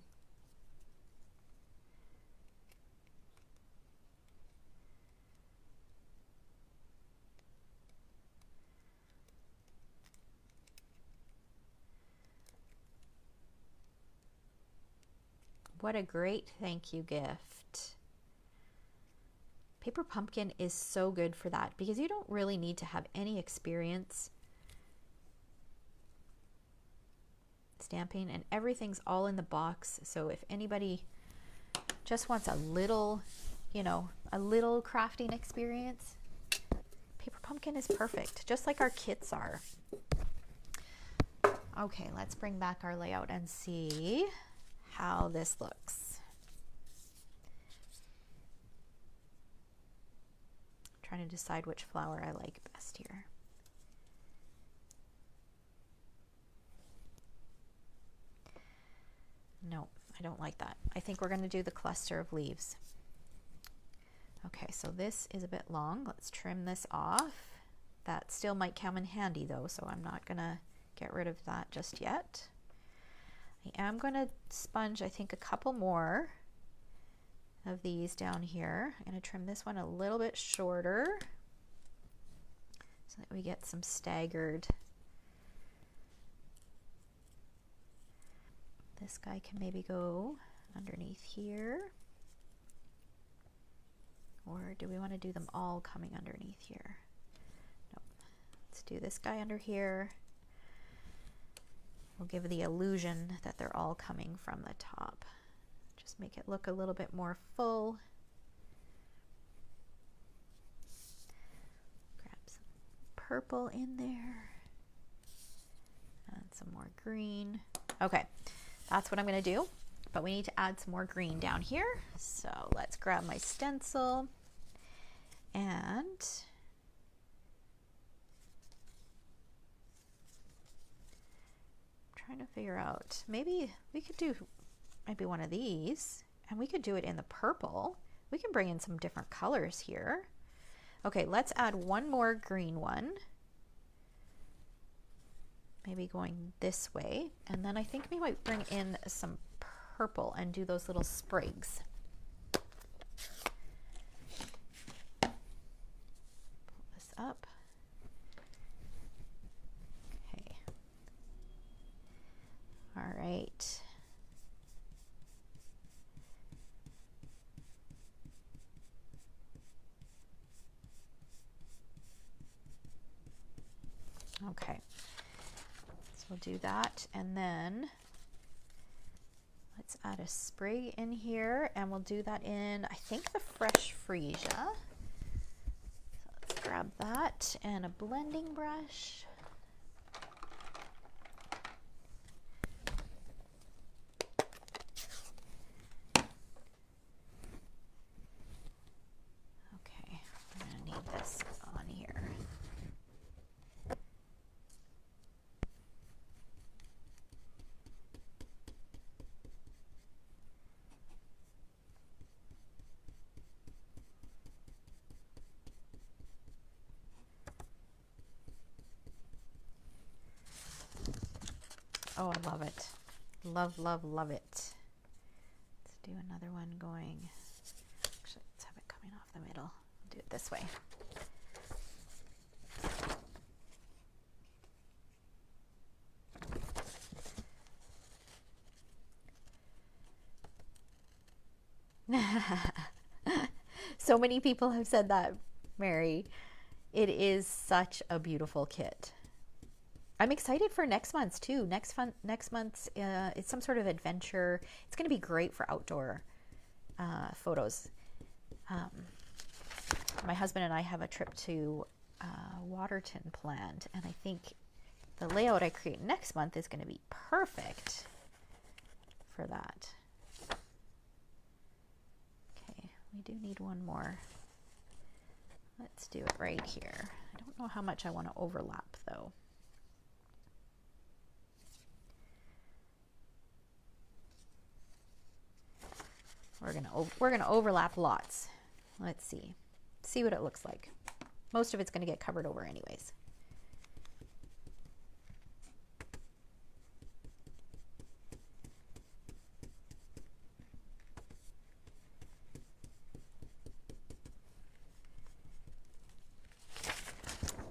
What a great thank you gift. Paper Pumpkin is so good for that because you don't really need to have any experience stamping, and everything's all in the box. So if anybody just wants a little, you know, a little crafting experience, Paper Pumpkin is perfect, just like our kits are. Okay, let's bring back our layout and see how this looks. I'm trying to decide which flower I like best here. No, I don't like that. I think we're going to do the cluster of leaves. Okay, so this is a bit long. Let's trim this off. That still might come in handy though, so I'm not going to get rid of that just yet. I am going to sponge, I think, a couple more of these down here. I'm going to trim this one a little bit shorter so that we get some staggered. This guy can maybe go underneath here. Or do we want to do them all coming underneath here? Nope. Let's do this guy under here. We'll give the illusion that they're all coming from the top. Just make it look a little bit more full. Grab some purple in there. And some more green. Okay, that's what I'm going to do. But we need to add some more green down here. So let's grab my stencil and trying to figure out, maybe we could do maybe one of these and we could do it in the purple. We can bring in some different colors here. Okay, let's add one more green one. Maybe going this way. And then I think we might bring in some purple and do those little sprigs. Pull this up. Okay. All right. Okay. So do that, and then let's add a sprig in here, and we'll do that in, I think, the fresh freesia. So let's grab that and a blending brush. Okay, I'm gonna need this on here. Oh, I love it. Love, love, love it. Let's do another one going. Actually, let's have it coming off the middle. I'll do it this way. So many people have said that, Mary. It is such a beautiful kit. I'm excited for next month's too. Next month's it's some sort of adventure. It's going to be great for outdoor photos. My husband and I have a trip to Waterton planned, and I think the layout I create next month is going to be perfect for that. Okay, we do need one more. Let's do it right here. I don't know how much I want to overlap though. We're gonna overlap lots. Let's see what it looks like. Most of it's gonna get covered over anyways.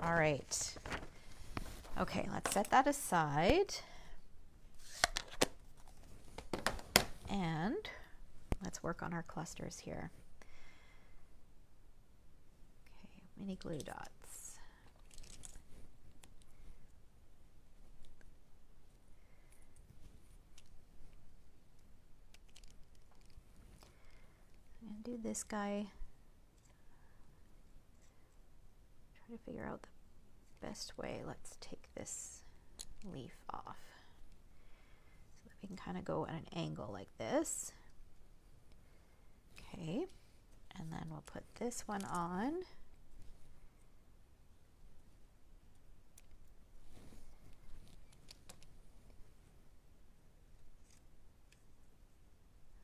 All right. Okay, let's set that aside. And let's work on our clusters here. Okay, mini glue dots. I'm going to do this guy. Try to figure out the best way. Let's take this leaf off so that we can kind of go at an angle like this. Okay, and then we'll put this one on.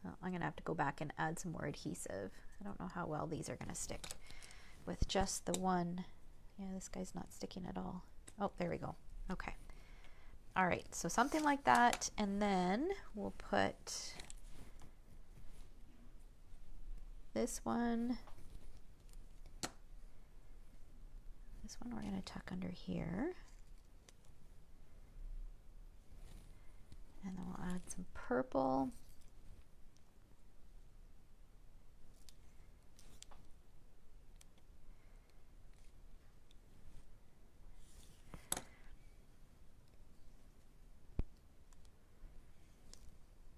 Oh, I'm going to have to go back and add some more adhesive. I don't know how well these are going to stick with just the one. Yeah, this guy's not sticking at all. Oh, there we go. Okay. All right, so something like that, and then we'll put this one we're going to tuck under here, and then we'll add some purple.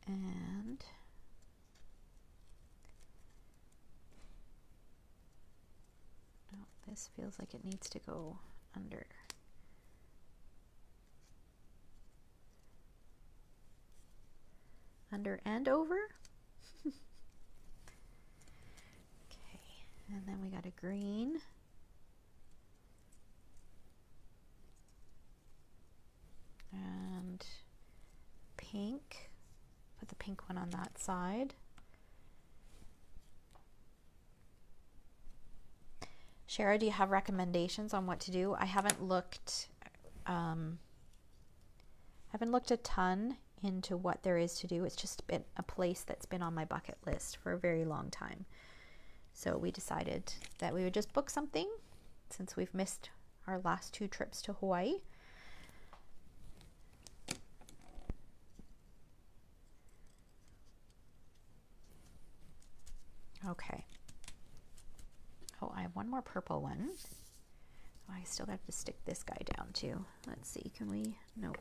And no, this feels like it needs to go under. Under and over. Okay, and then we got a green. And pink. Put the pink one on that side. Shara, do you have recommendations on what to do? I haven't looked a ton into what there is to do. It's just been a place that's been on my bucket list for a very long time. So we decided that we would just book something since we've missed our last 2 trips to Hawaii. Okay. Oh, I have one more purple one. Oh, I still have to stick this guy down too. Let's see, can we? Nope.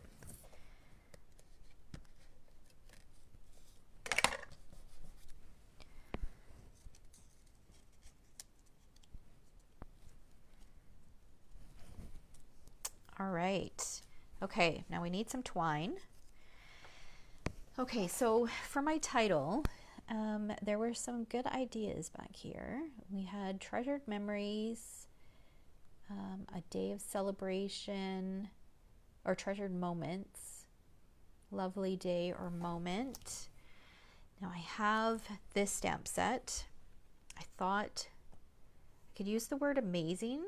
Okay, now we need some twine. Okay, so for my title, there were some good ideas back here. We had treasured memories, a day of celebration, or treasured moments, lovely day or moment. Now I have this stamp set. I thought I could use the word amazing.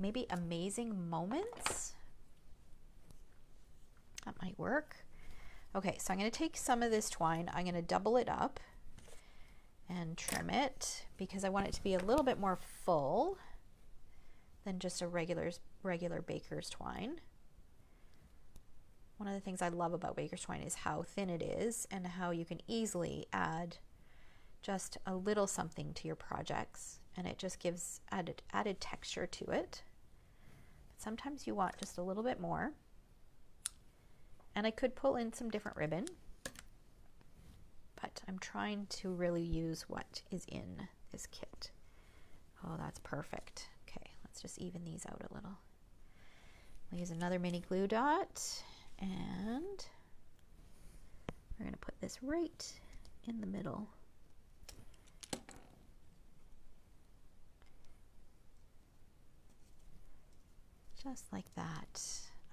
Maybe amazing moments. That might work. Okay, so I'm going to take some of this twine. I'm going to double it up and trim it because I want it to be a little bit more full than just a regular baker's twine. One of the things I love about baker's twine is how thin it is and how you can easily add just a little something to your projects, and it just gives added texture to it. But sometimes you want just a little bit more. And I could pull in some different ribbon, but I'm trying to really use what is in this kit. Oh, that's perfect. Okay, let's just even these out a little. I'll use another mini glue dot, and we're going to put this right in the middle. Just like that.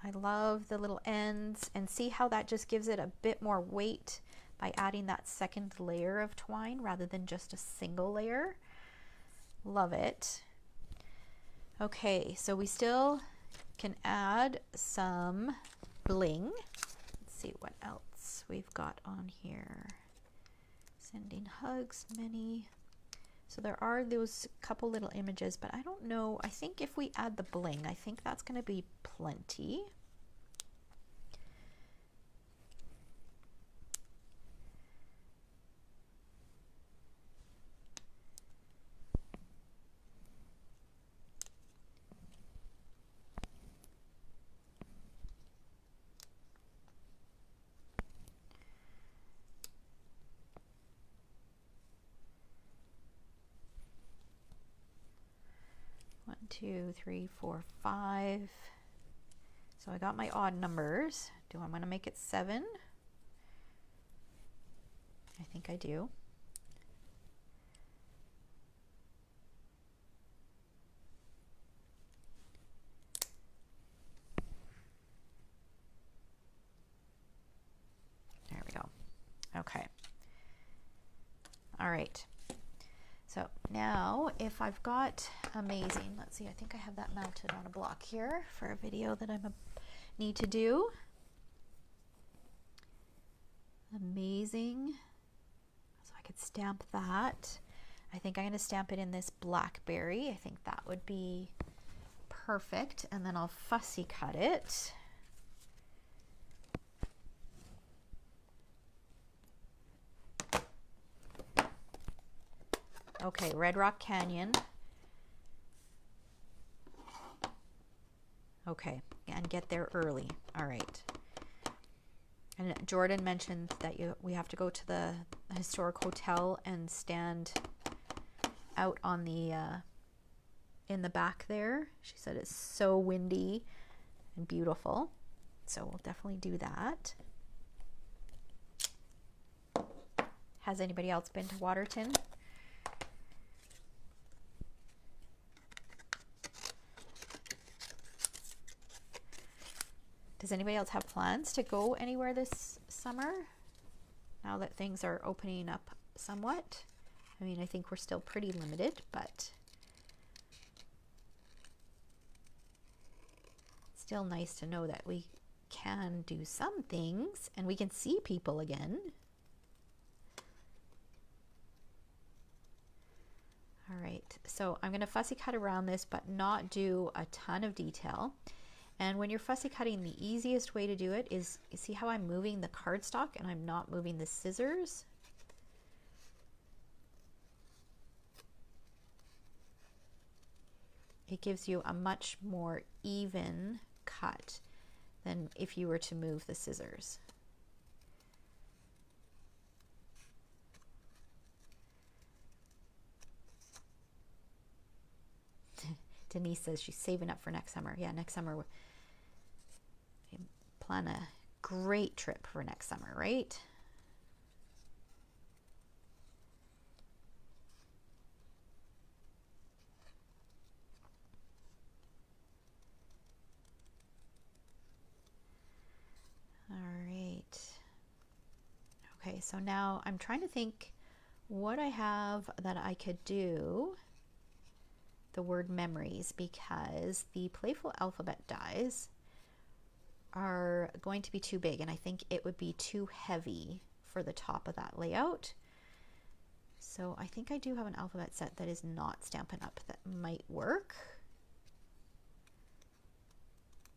I love the little ends, and see how that just gives it a bit more weight by adding that second layer of twine rather than just a single layer. Love it. Okay, so we still can add some bling. Let's see what else we've got on here. Sending hugs, many. So there are those couple little images, but I don't know. I think if we add the bling, I think that's going to be plenty. One, two, three, four, five. So I got my odd numbers. Do I want to make it 7? I think I do. There we go. Okay. All right. So now if I've got amazing, let's see, I think I have that mounted on a block here for a video that I need to do. Amazing. So I could stamp that. I think I'm going to stamp it in this blackberry. I think that would be perfect. And then I'll fussy cut it. Okay, Red Rock Canyon. Okay, and get there early. All right. And Jordan mentioned that we have to go to the historic hotel and stand out on the in the back there. She said it's so windy and beautiful, so we'll definitely do that. Has anybody else been to Waterton? Does anybody else have plans to go anywhere this summer now that things are opening up somewhat? I mean, I think we're still pretty limited, but still nice to know that we can do some things and we can see people again. All right, so I'm going to fussy cut around this, but not do a ton of detail. And when you're fussy cutting, the easiest way to do it is, you see how I'm moving the cardstock and I'm not moving the scissors? It gives you a much more even cut than if you were to move the scissors. Denise says she's saving up for next summer. Yeah, next summer, plan a great trip for next summer, right? All right. Okay, so now I'm trying to think what I have that I could do the word memories, because the playful alphabet dies are going to be too big, and I think it would be too heavy for the top of that layout. So I think I do have an alphabet set that is not Stampin' Up! That might work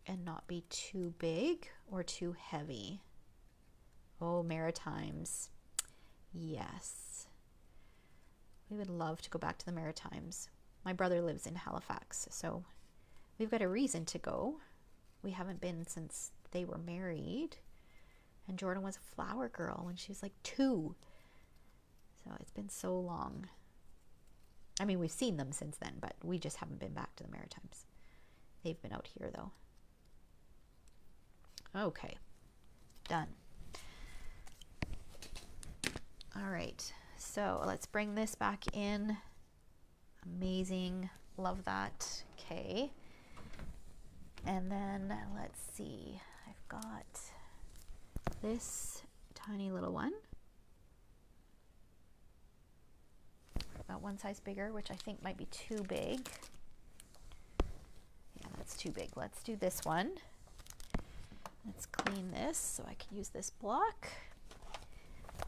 and not be too big or too heavy. Oh, Maritimes. Yes. We would love to go back to the Maritimes. My brother lives in Halifax, so we've got a reason to go. We haven't been since they were married. And Jordan was a flower girl when she was like 2. So it's been so long. I mean, we've seen them since then, but we just haven't been back to the Maritimes. They've been out here, though. Okay, done. All right, so let's bring this back in. Amazing, love that. Okay, and then let's see, I've got this tiny little one, about one size bigger, which I think might be too big. Yeah, that's too big. Let's do this one. Let's clean this so I can use this block.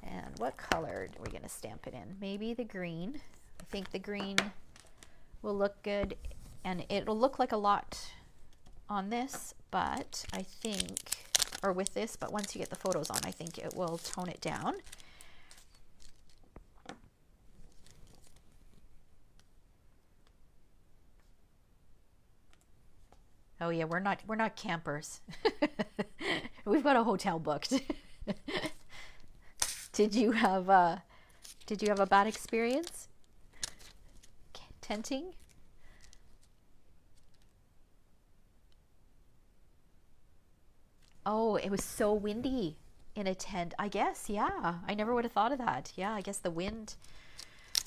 And what color are we going to stamp it in? Maybe the green. I think the green will look good, and it'll look like a lot on this, but I think, or with this, but once you get the photos on, I think it will tone it down. Oh yeah, we're not campers. We've got a hotel booked. Did you have a bad experience tenting? Oh, it was so windy in a tent. I guess, yeah. I never would have thought of that. Yeah, I guess the wind.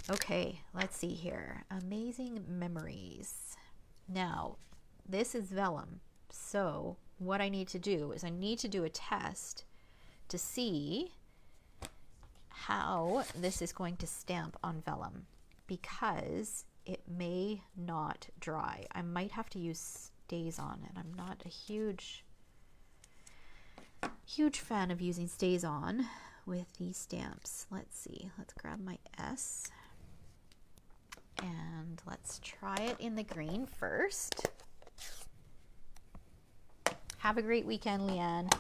Okay, let's see here. Amazing memories. Now, this is vellum. So what I need to do is I need to do a test to see how this is going to stamp on vellum, because it may not dry. I might have to use StazOn, and I'm not a huge fan of using StazOn with these stamps. Let's see, let's grab my S and let's try it in the green first. Have a great weekend, Leanne.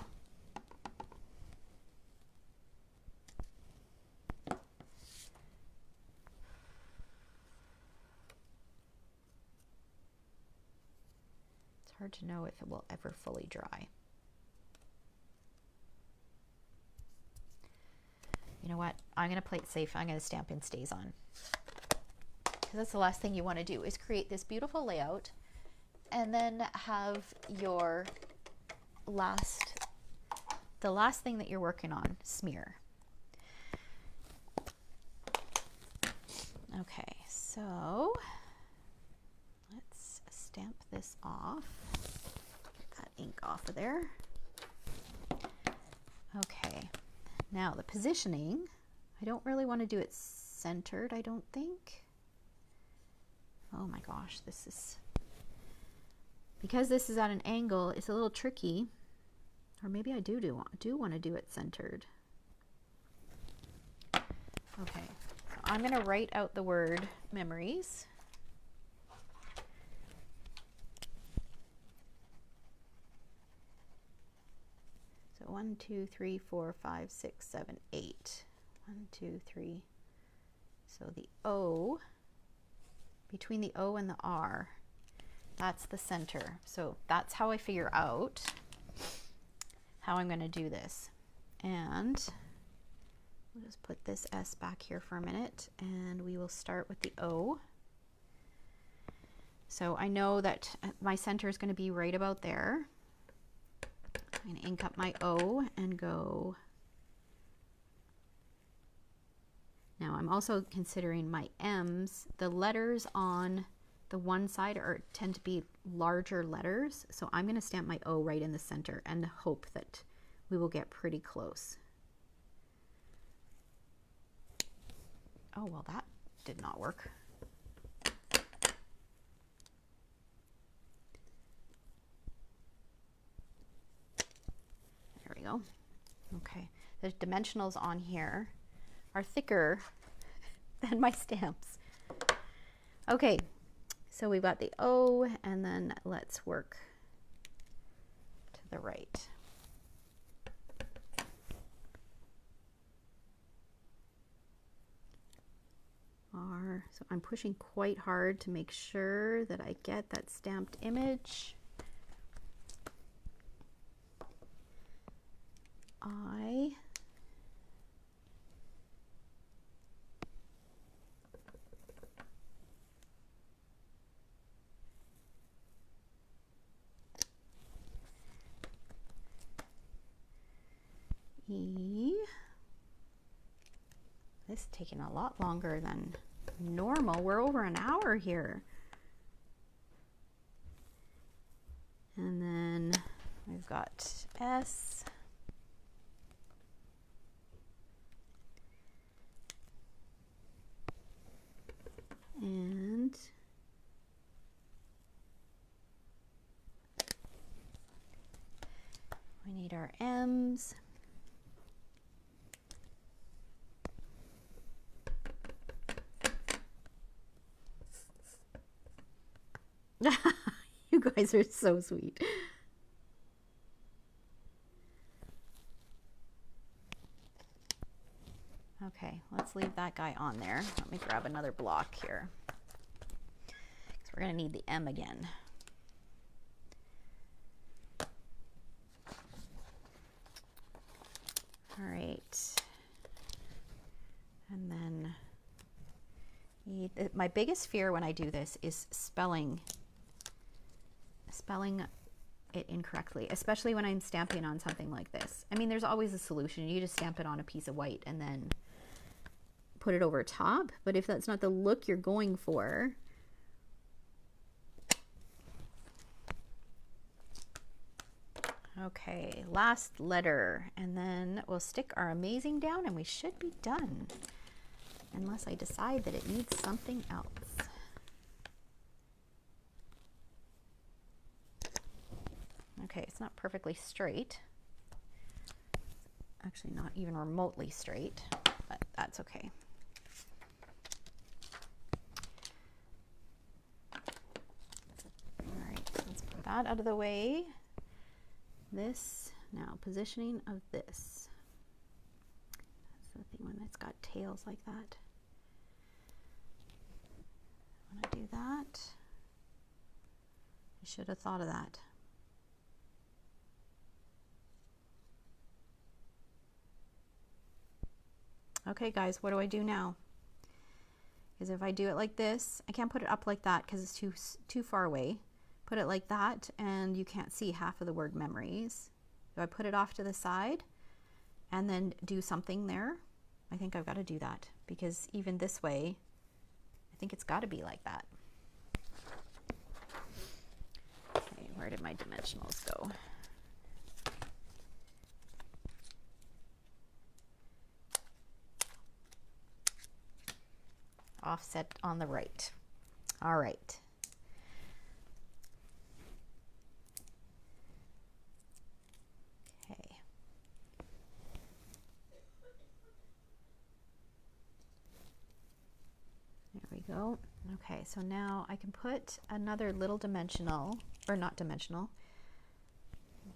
It's hard to know if it will ever fully dry. You know what? I'm going to play it safe. I'm going to stamp in StazOn. Because that's the last thing you want to do, is create this beautiful layout and then have your the last thing that you're working on smear. Okay, so let's stamp this off. Get that ink off of there. Okay, now the positioning, I don't really want to do it centered, I don't think. Oh my gosh, this is, because this is at an angle, it's a little tricky. Or maybe I do want to do it centered. Okay, so I'm going to write out the word memories. So 1, 2, 3, 4, 5, 6, 7, 8. 1, 2, 3. So the O, between the O and the R, that's the center. So that's how I figure out how I'm going to do this. And we'll just put this S back here for a minute, and we will start with the O. So I know that my center is going to be right about there. I'm going to ink up my O and go. Now I'm also considering my M's. The letters on the one side tend to be larger letters. So I'm going to stamp my O right in the center and hope that we will get pretty close. Oh, well, that did not work. There we go. Okay, the dimensionals on here are thicker than my stamps. Okay, so we've got the O, and then let's work to the right. R, so I'm pushing quite hard to make sure that I get that stamped image. I. E. This is taking a lot longer than normal. We're over an hour here. And then we've got S. And we need our M's. You guys are so sweet. Okay, let's leave that guy on there. Let me grab another block here, because we're going to need the M again. All right. And then my biggest fear when I do this is spelling it incorrectly, especially when I'm stamping on something like this. I mean, there's always a solution. You just stamp it on a piece of white and then put it over top. But if that's not the look you're going for, okay, last letter, and then we'll stick our amazing down and we should be done, unless I decide that it needs something else. Okay, it's not perfectly straight. Actually, not even remotely straight, but that's okay. All right, so let's put that out of the way. This, now positioning of this. That's the thing when it's got tails like that. I want to do that. I should have thought of that. Okay guys, what do I do now? Because if I do it like this, I can't put it up like that because it's too far away. Put it like that and you can't see half of the word memories. Do I put it off to the side and then do something there? I think I've got to do that, because even this way, I think it's got to be like that. Okay, where did my dimensionals go? Offset on the right. All right. Okay. There we go. Okay, so now I can put another little dimensional, or not dimensional,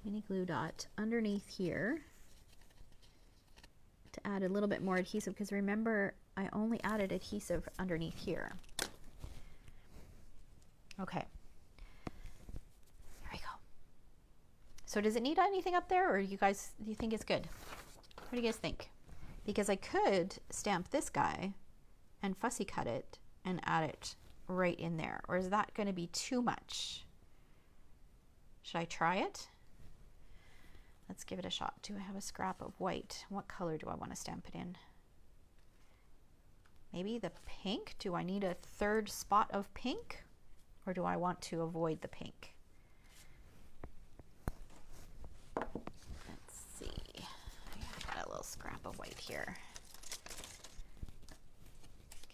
mini glue dot underneath here to add a little bit more adhesive, because remember, I only added adhesive underneath here. Okay. There we go. So does it need anything up there, or do you think it's good? What do you guys think? Because I could stamp this guy and fussy cut it and add it right in there, or is that going to be too much? Should I try it? Let's give it a shot. Do I have a scrap of white? What color do I want to stamp it in? Maybe the pink? Do I need a third spot of pink? Or do I want to avoid the pink? Let's see. I got a little scrap of white here.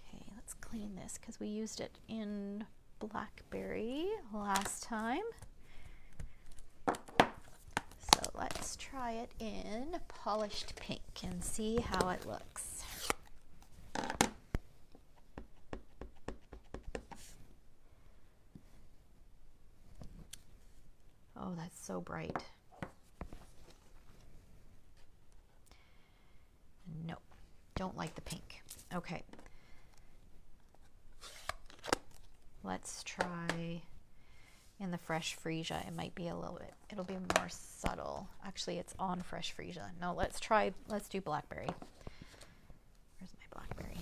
Okay, let's clean this because we used it in blackberry last time. So let's try it in polished pink and see how it looks. Oh, that's so bright. No, don't like the pink. Okay. Let's try in the fresh freesia. It might be a little bit, it'll be more subtle. Actually, it's on fresh freesia. No, let's do blackberry. Where's my blackberry?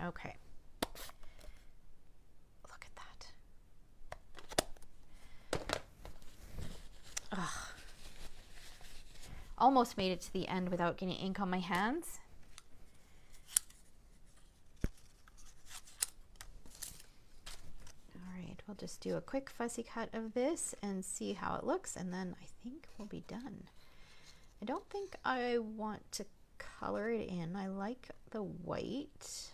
Okay. Look at that. Ugh. Almost made it to the end without getting ink on my hands. All right, we'll just do a quick fussy cut of this and see how it looks, and then I think we'll be done. I don't think I want to color it in. I like the white.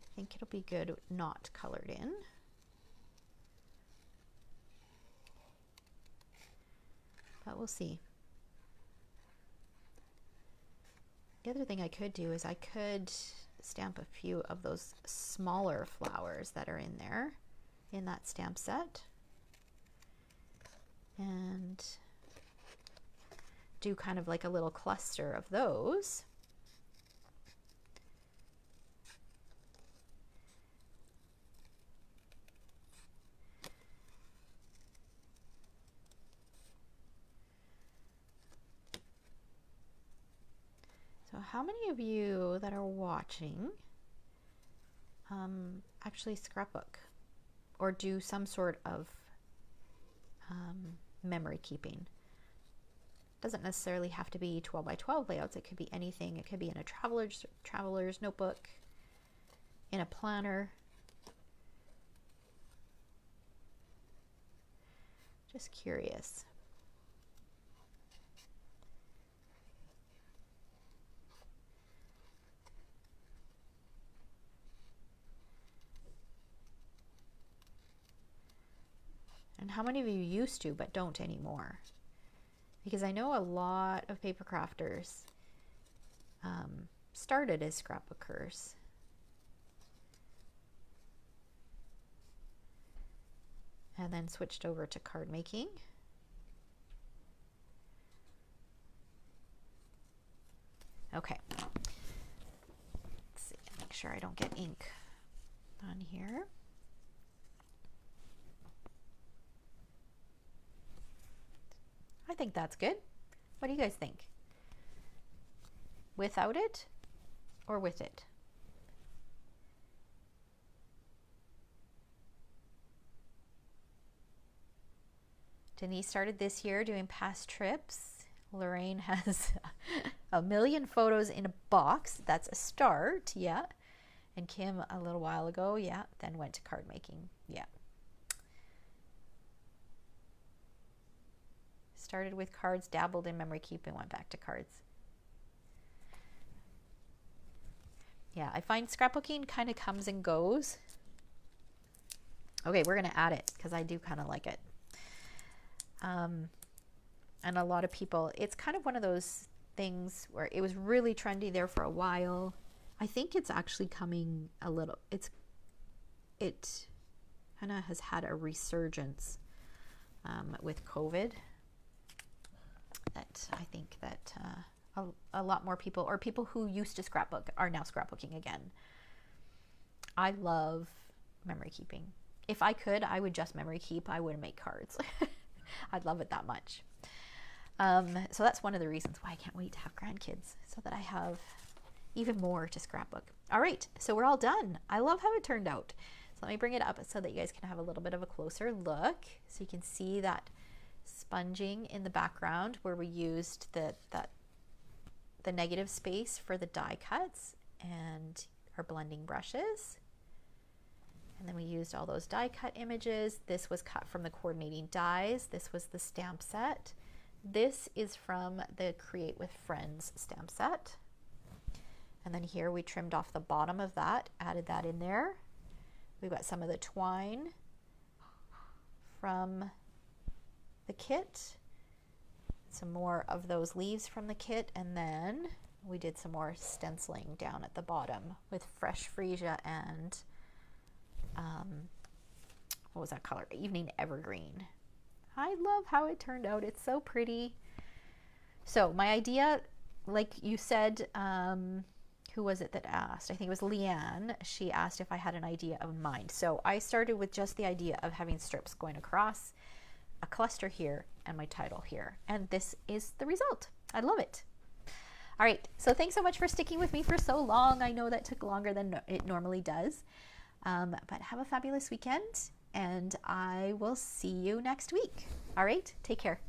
I think it'll be good not colored in. But we'll see. The other thing I could do is I could stamp a few of those smaller flowers that are in there in that stamp set and do kind of like a little cluster of those. So how many of you that are watching actually scrapbook or do some sort of memory keeping? Doesn't necessarily have to be 12 by 12 layouts. It could be anything. It could be in a traveler's notebook, in a planner. Just curious. And how many of you used to but don't anymore? Because I know a lot of paper crafters started as scrapbookers. And then switched over to card making. Okay. Let's see, make sure I don't get ink on here. I think that's good. What do you guys think? Without it or with it? Denise started this year doing past trips. Lorraine has a million photos in a box. That's a start, yeah. And Kim a little while ago, yeah, then went to card making, yeah. Started with cards, dabbled in memory keeping, went back to cards. Yeah, I find scrapbooking kind of comes and goes. Okay, we're going to add it because I do kind of like it. And a lot of people, it's kind of one of those things where it was really trendy there for a while. I think it's actually coming a little, it kind of has had a resurgence with COVID. That I think that a lot more people, or people who used to scrapbook, are now scrapbooking again. I love memory keeping. If I could, I would just memory keep. I wouldn't make cards. I'd love it that much. So that's one of the reasons why I can't wait to have grandkids, so that I have even more to scrapbook. All right, so we're all done. I love how it turned out. So let me bring it up so that you guys can have a little bit of a closer look. So you can see that sponging in the background where we used the negative space for the die cuts and our blending brushes. And then we used all those die cut images. This was cut from the coordinating dies. This was the stamp set. This is from the Create with Friends stamp set. And then here we trimmed off the bottom of that, added that in there. We've got some of the twine from the kit, some more of those leaves from the kit, and then we did some more stenciling down at the bottom with fresh freesia and what was that color? Evening Evergreen. I love how it turned out. It's so pretty. So my idea, like you said, who was it that asked? I think it was Leanne. She asked if I had an idea of mind. So I started with just the idea of having strips going across, a cluster here, and my title here. And this is the result. I love it. All right, so thanks so much for sticking with me for so long. I know that took longer than it normally does. But have a fabulous weekend, and I will see you next week. All right, take care.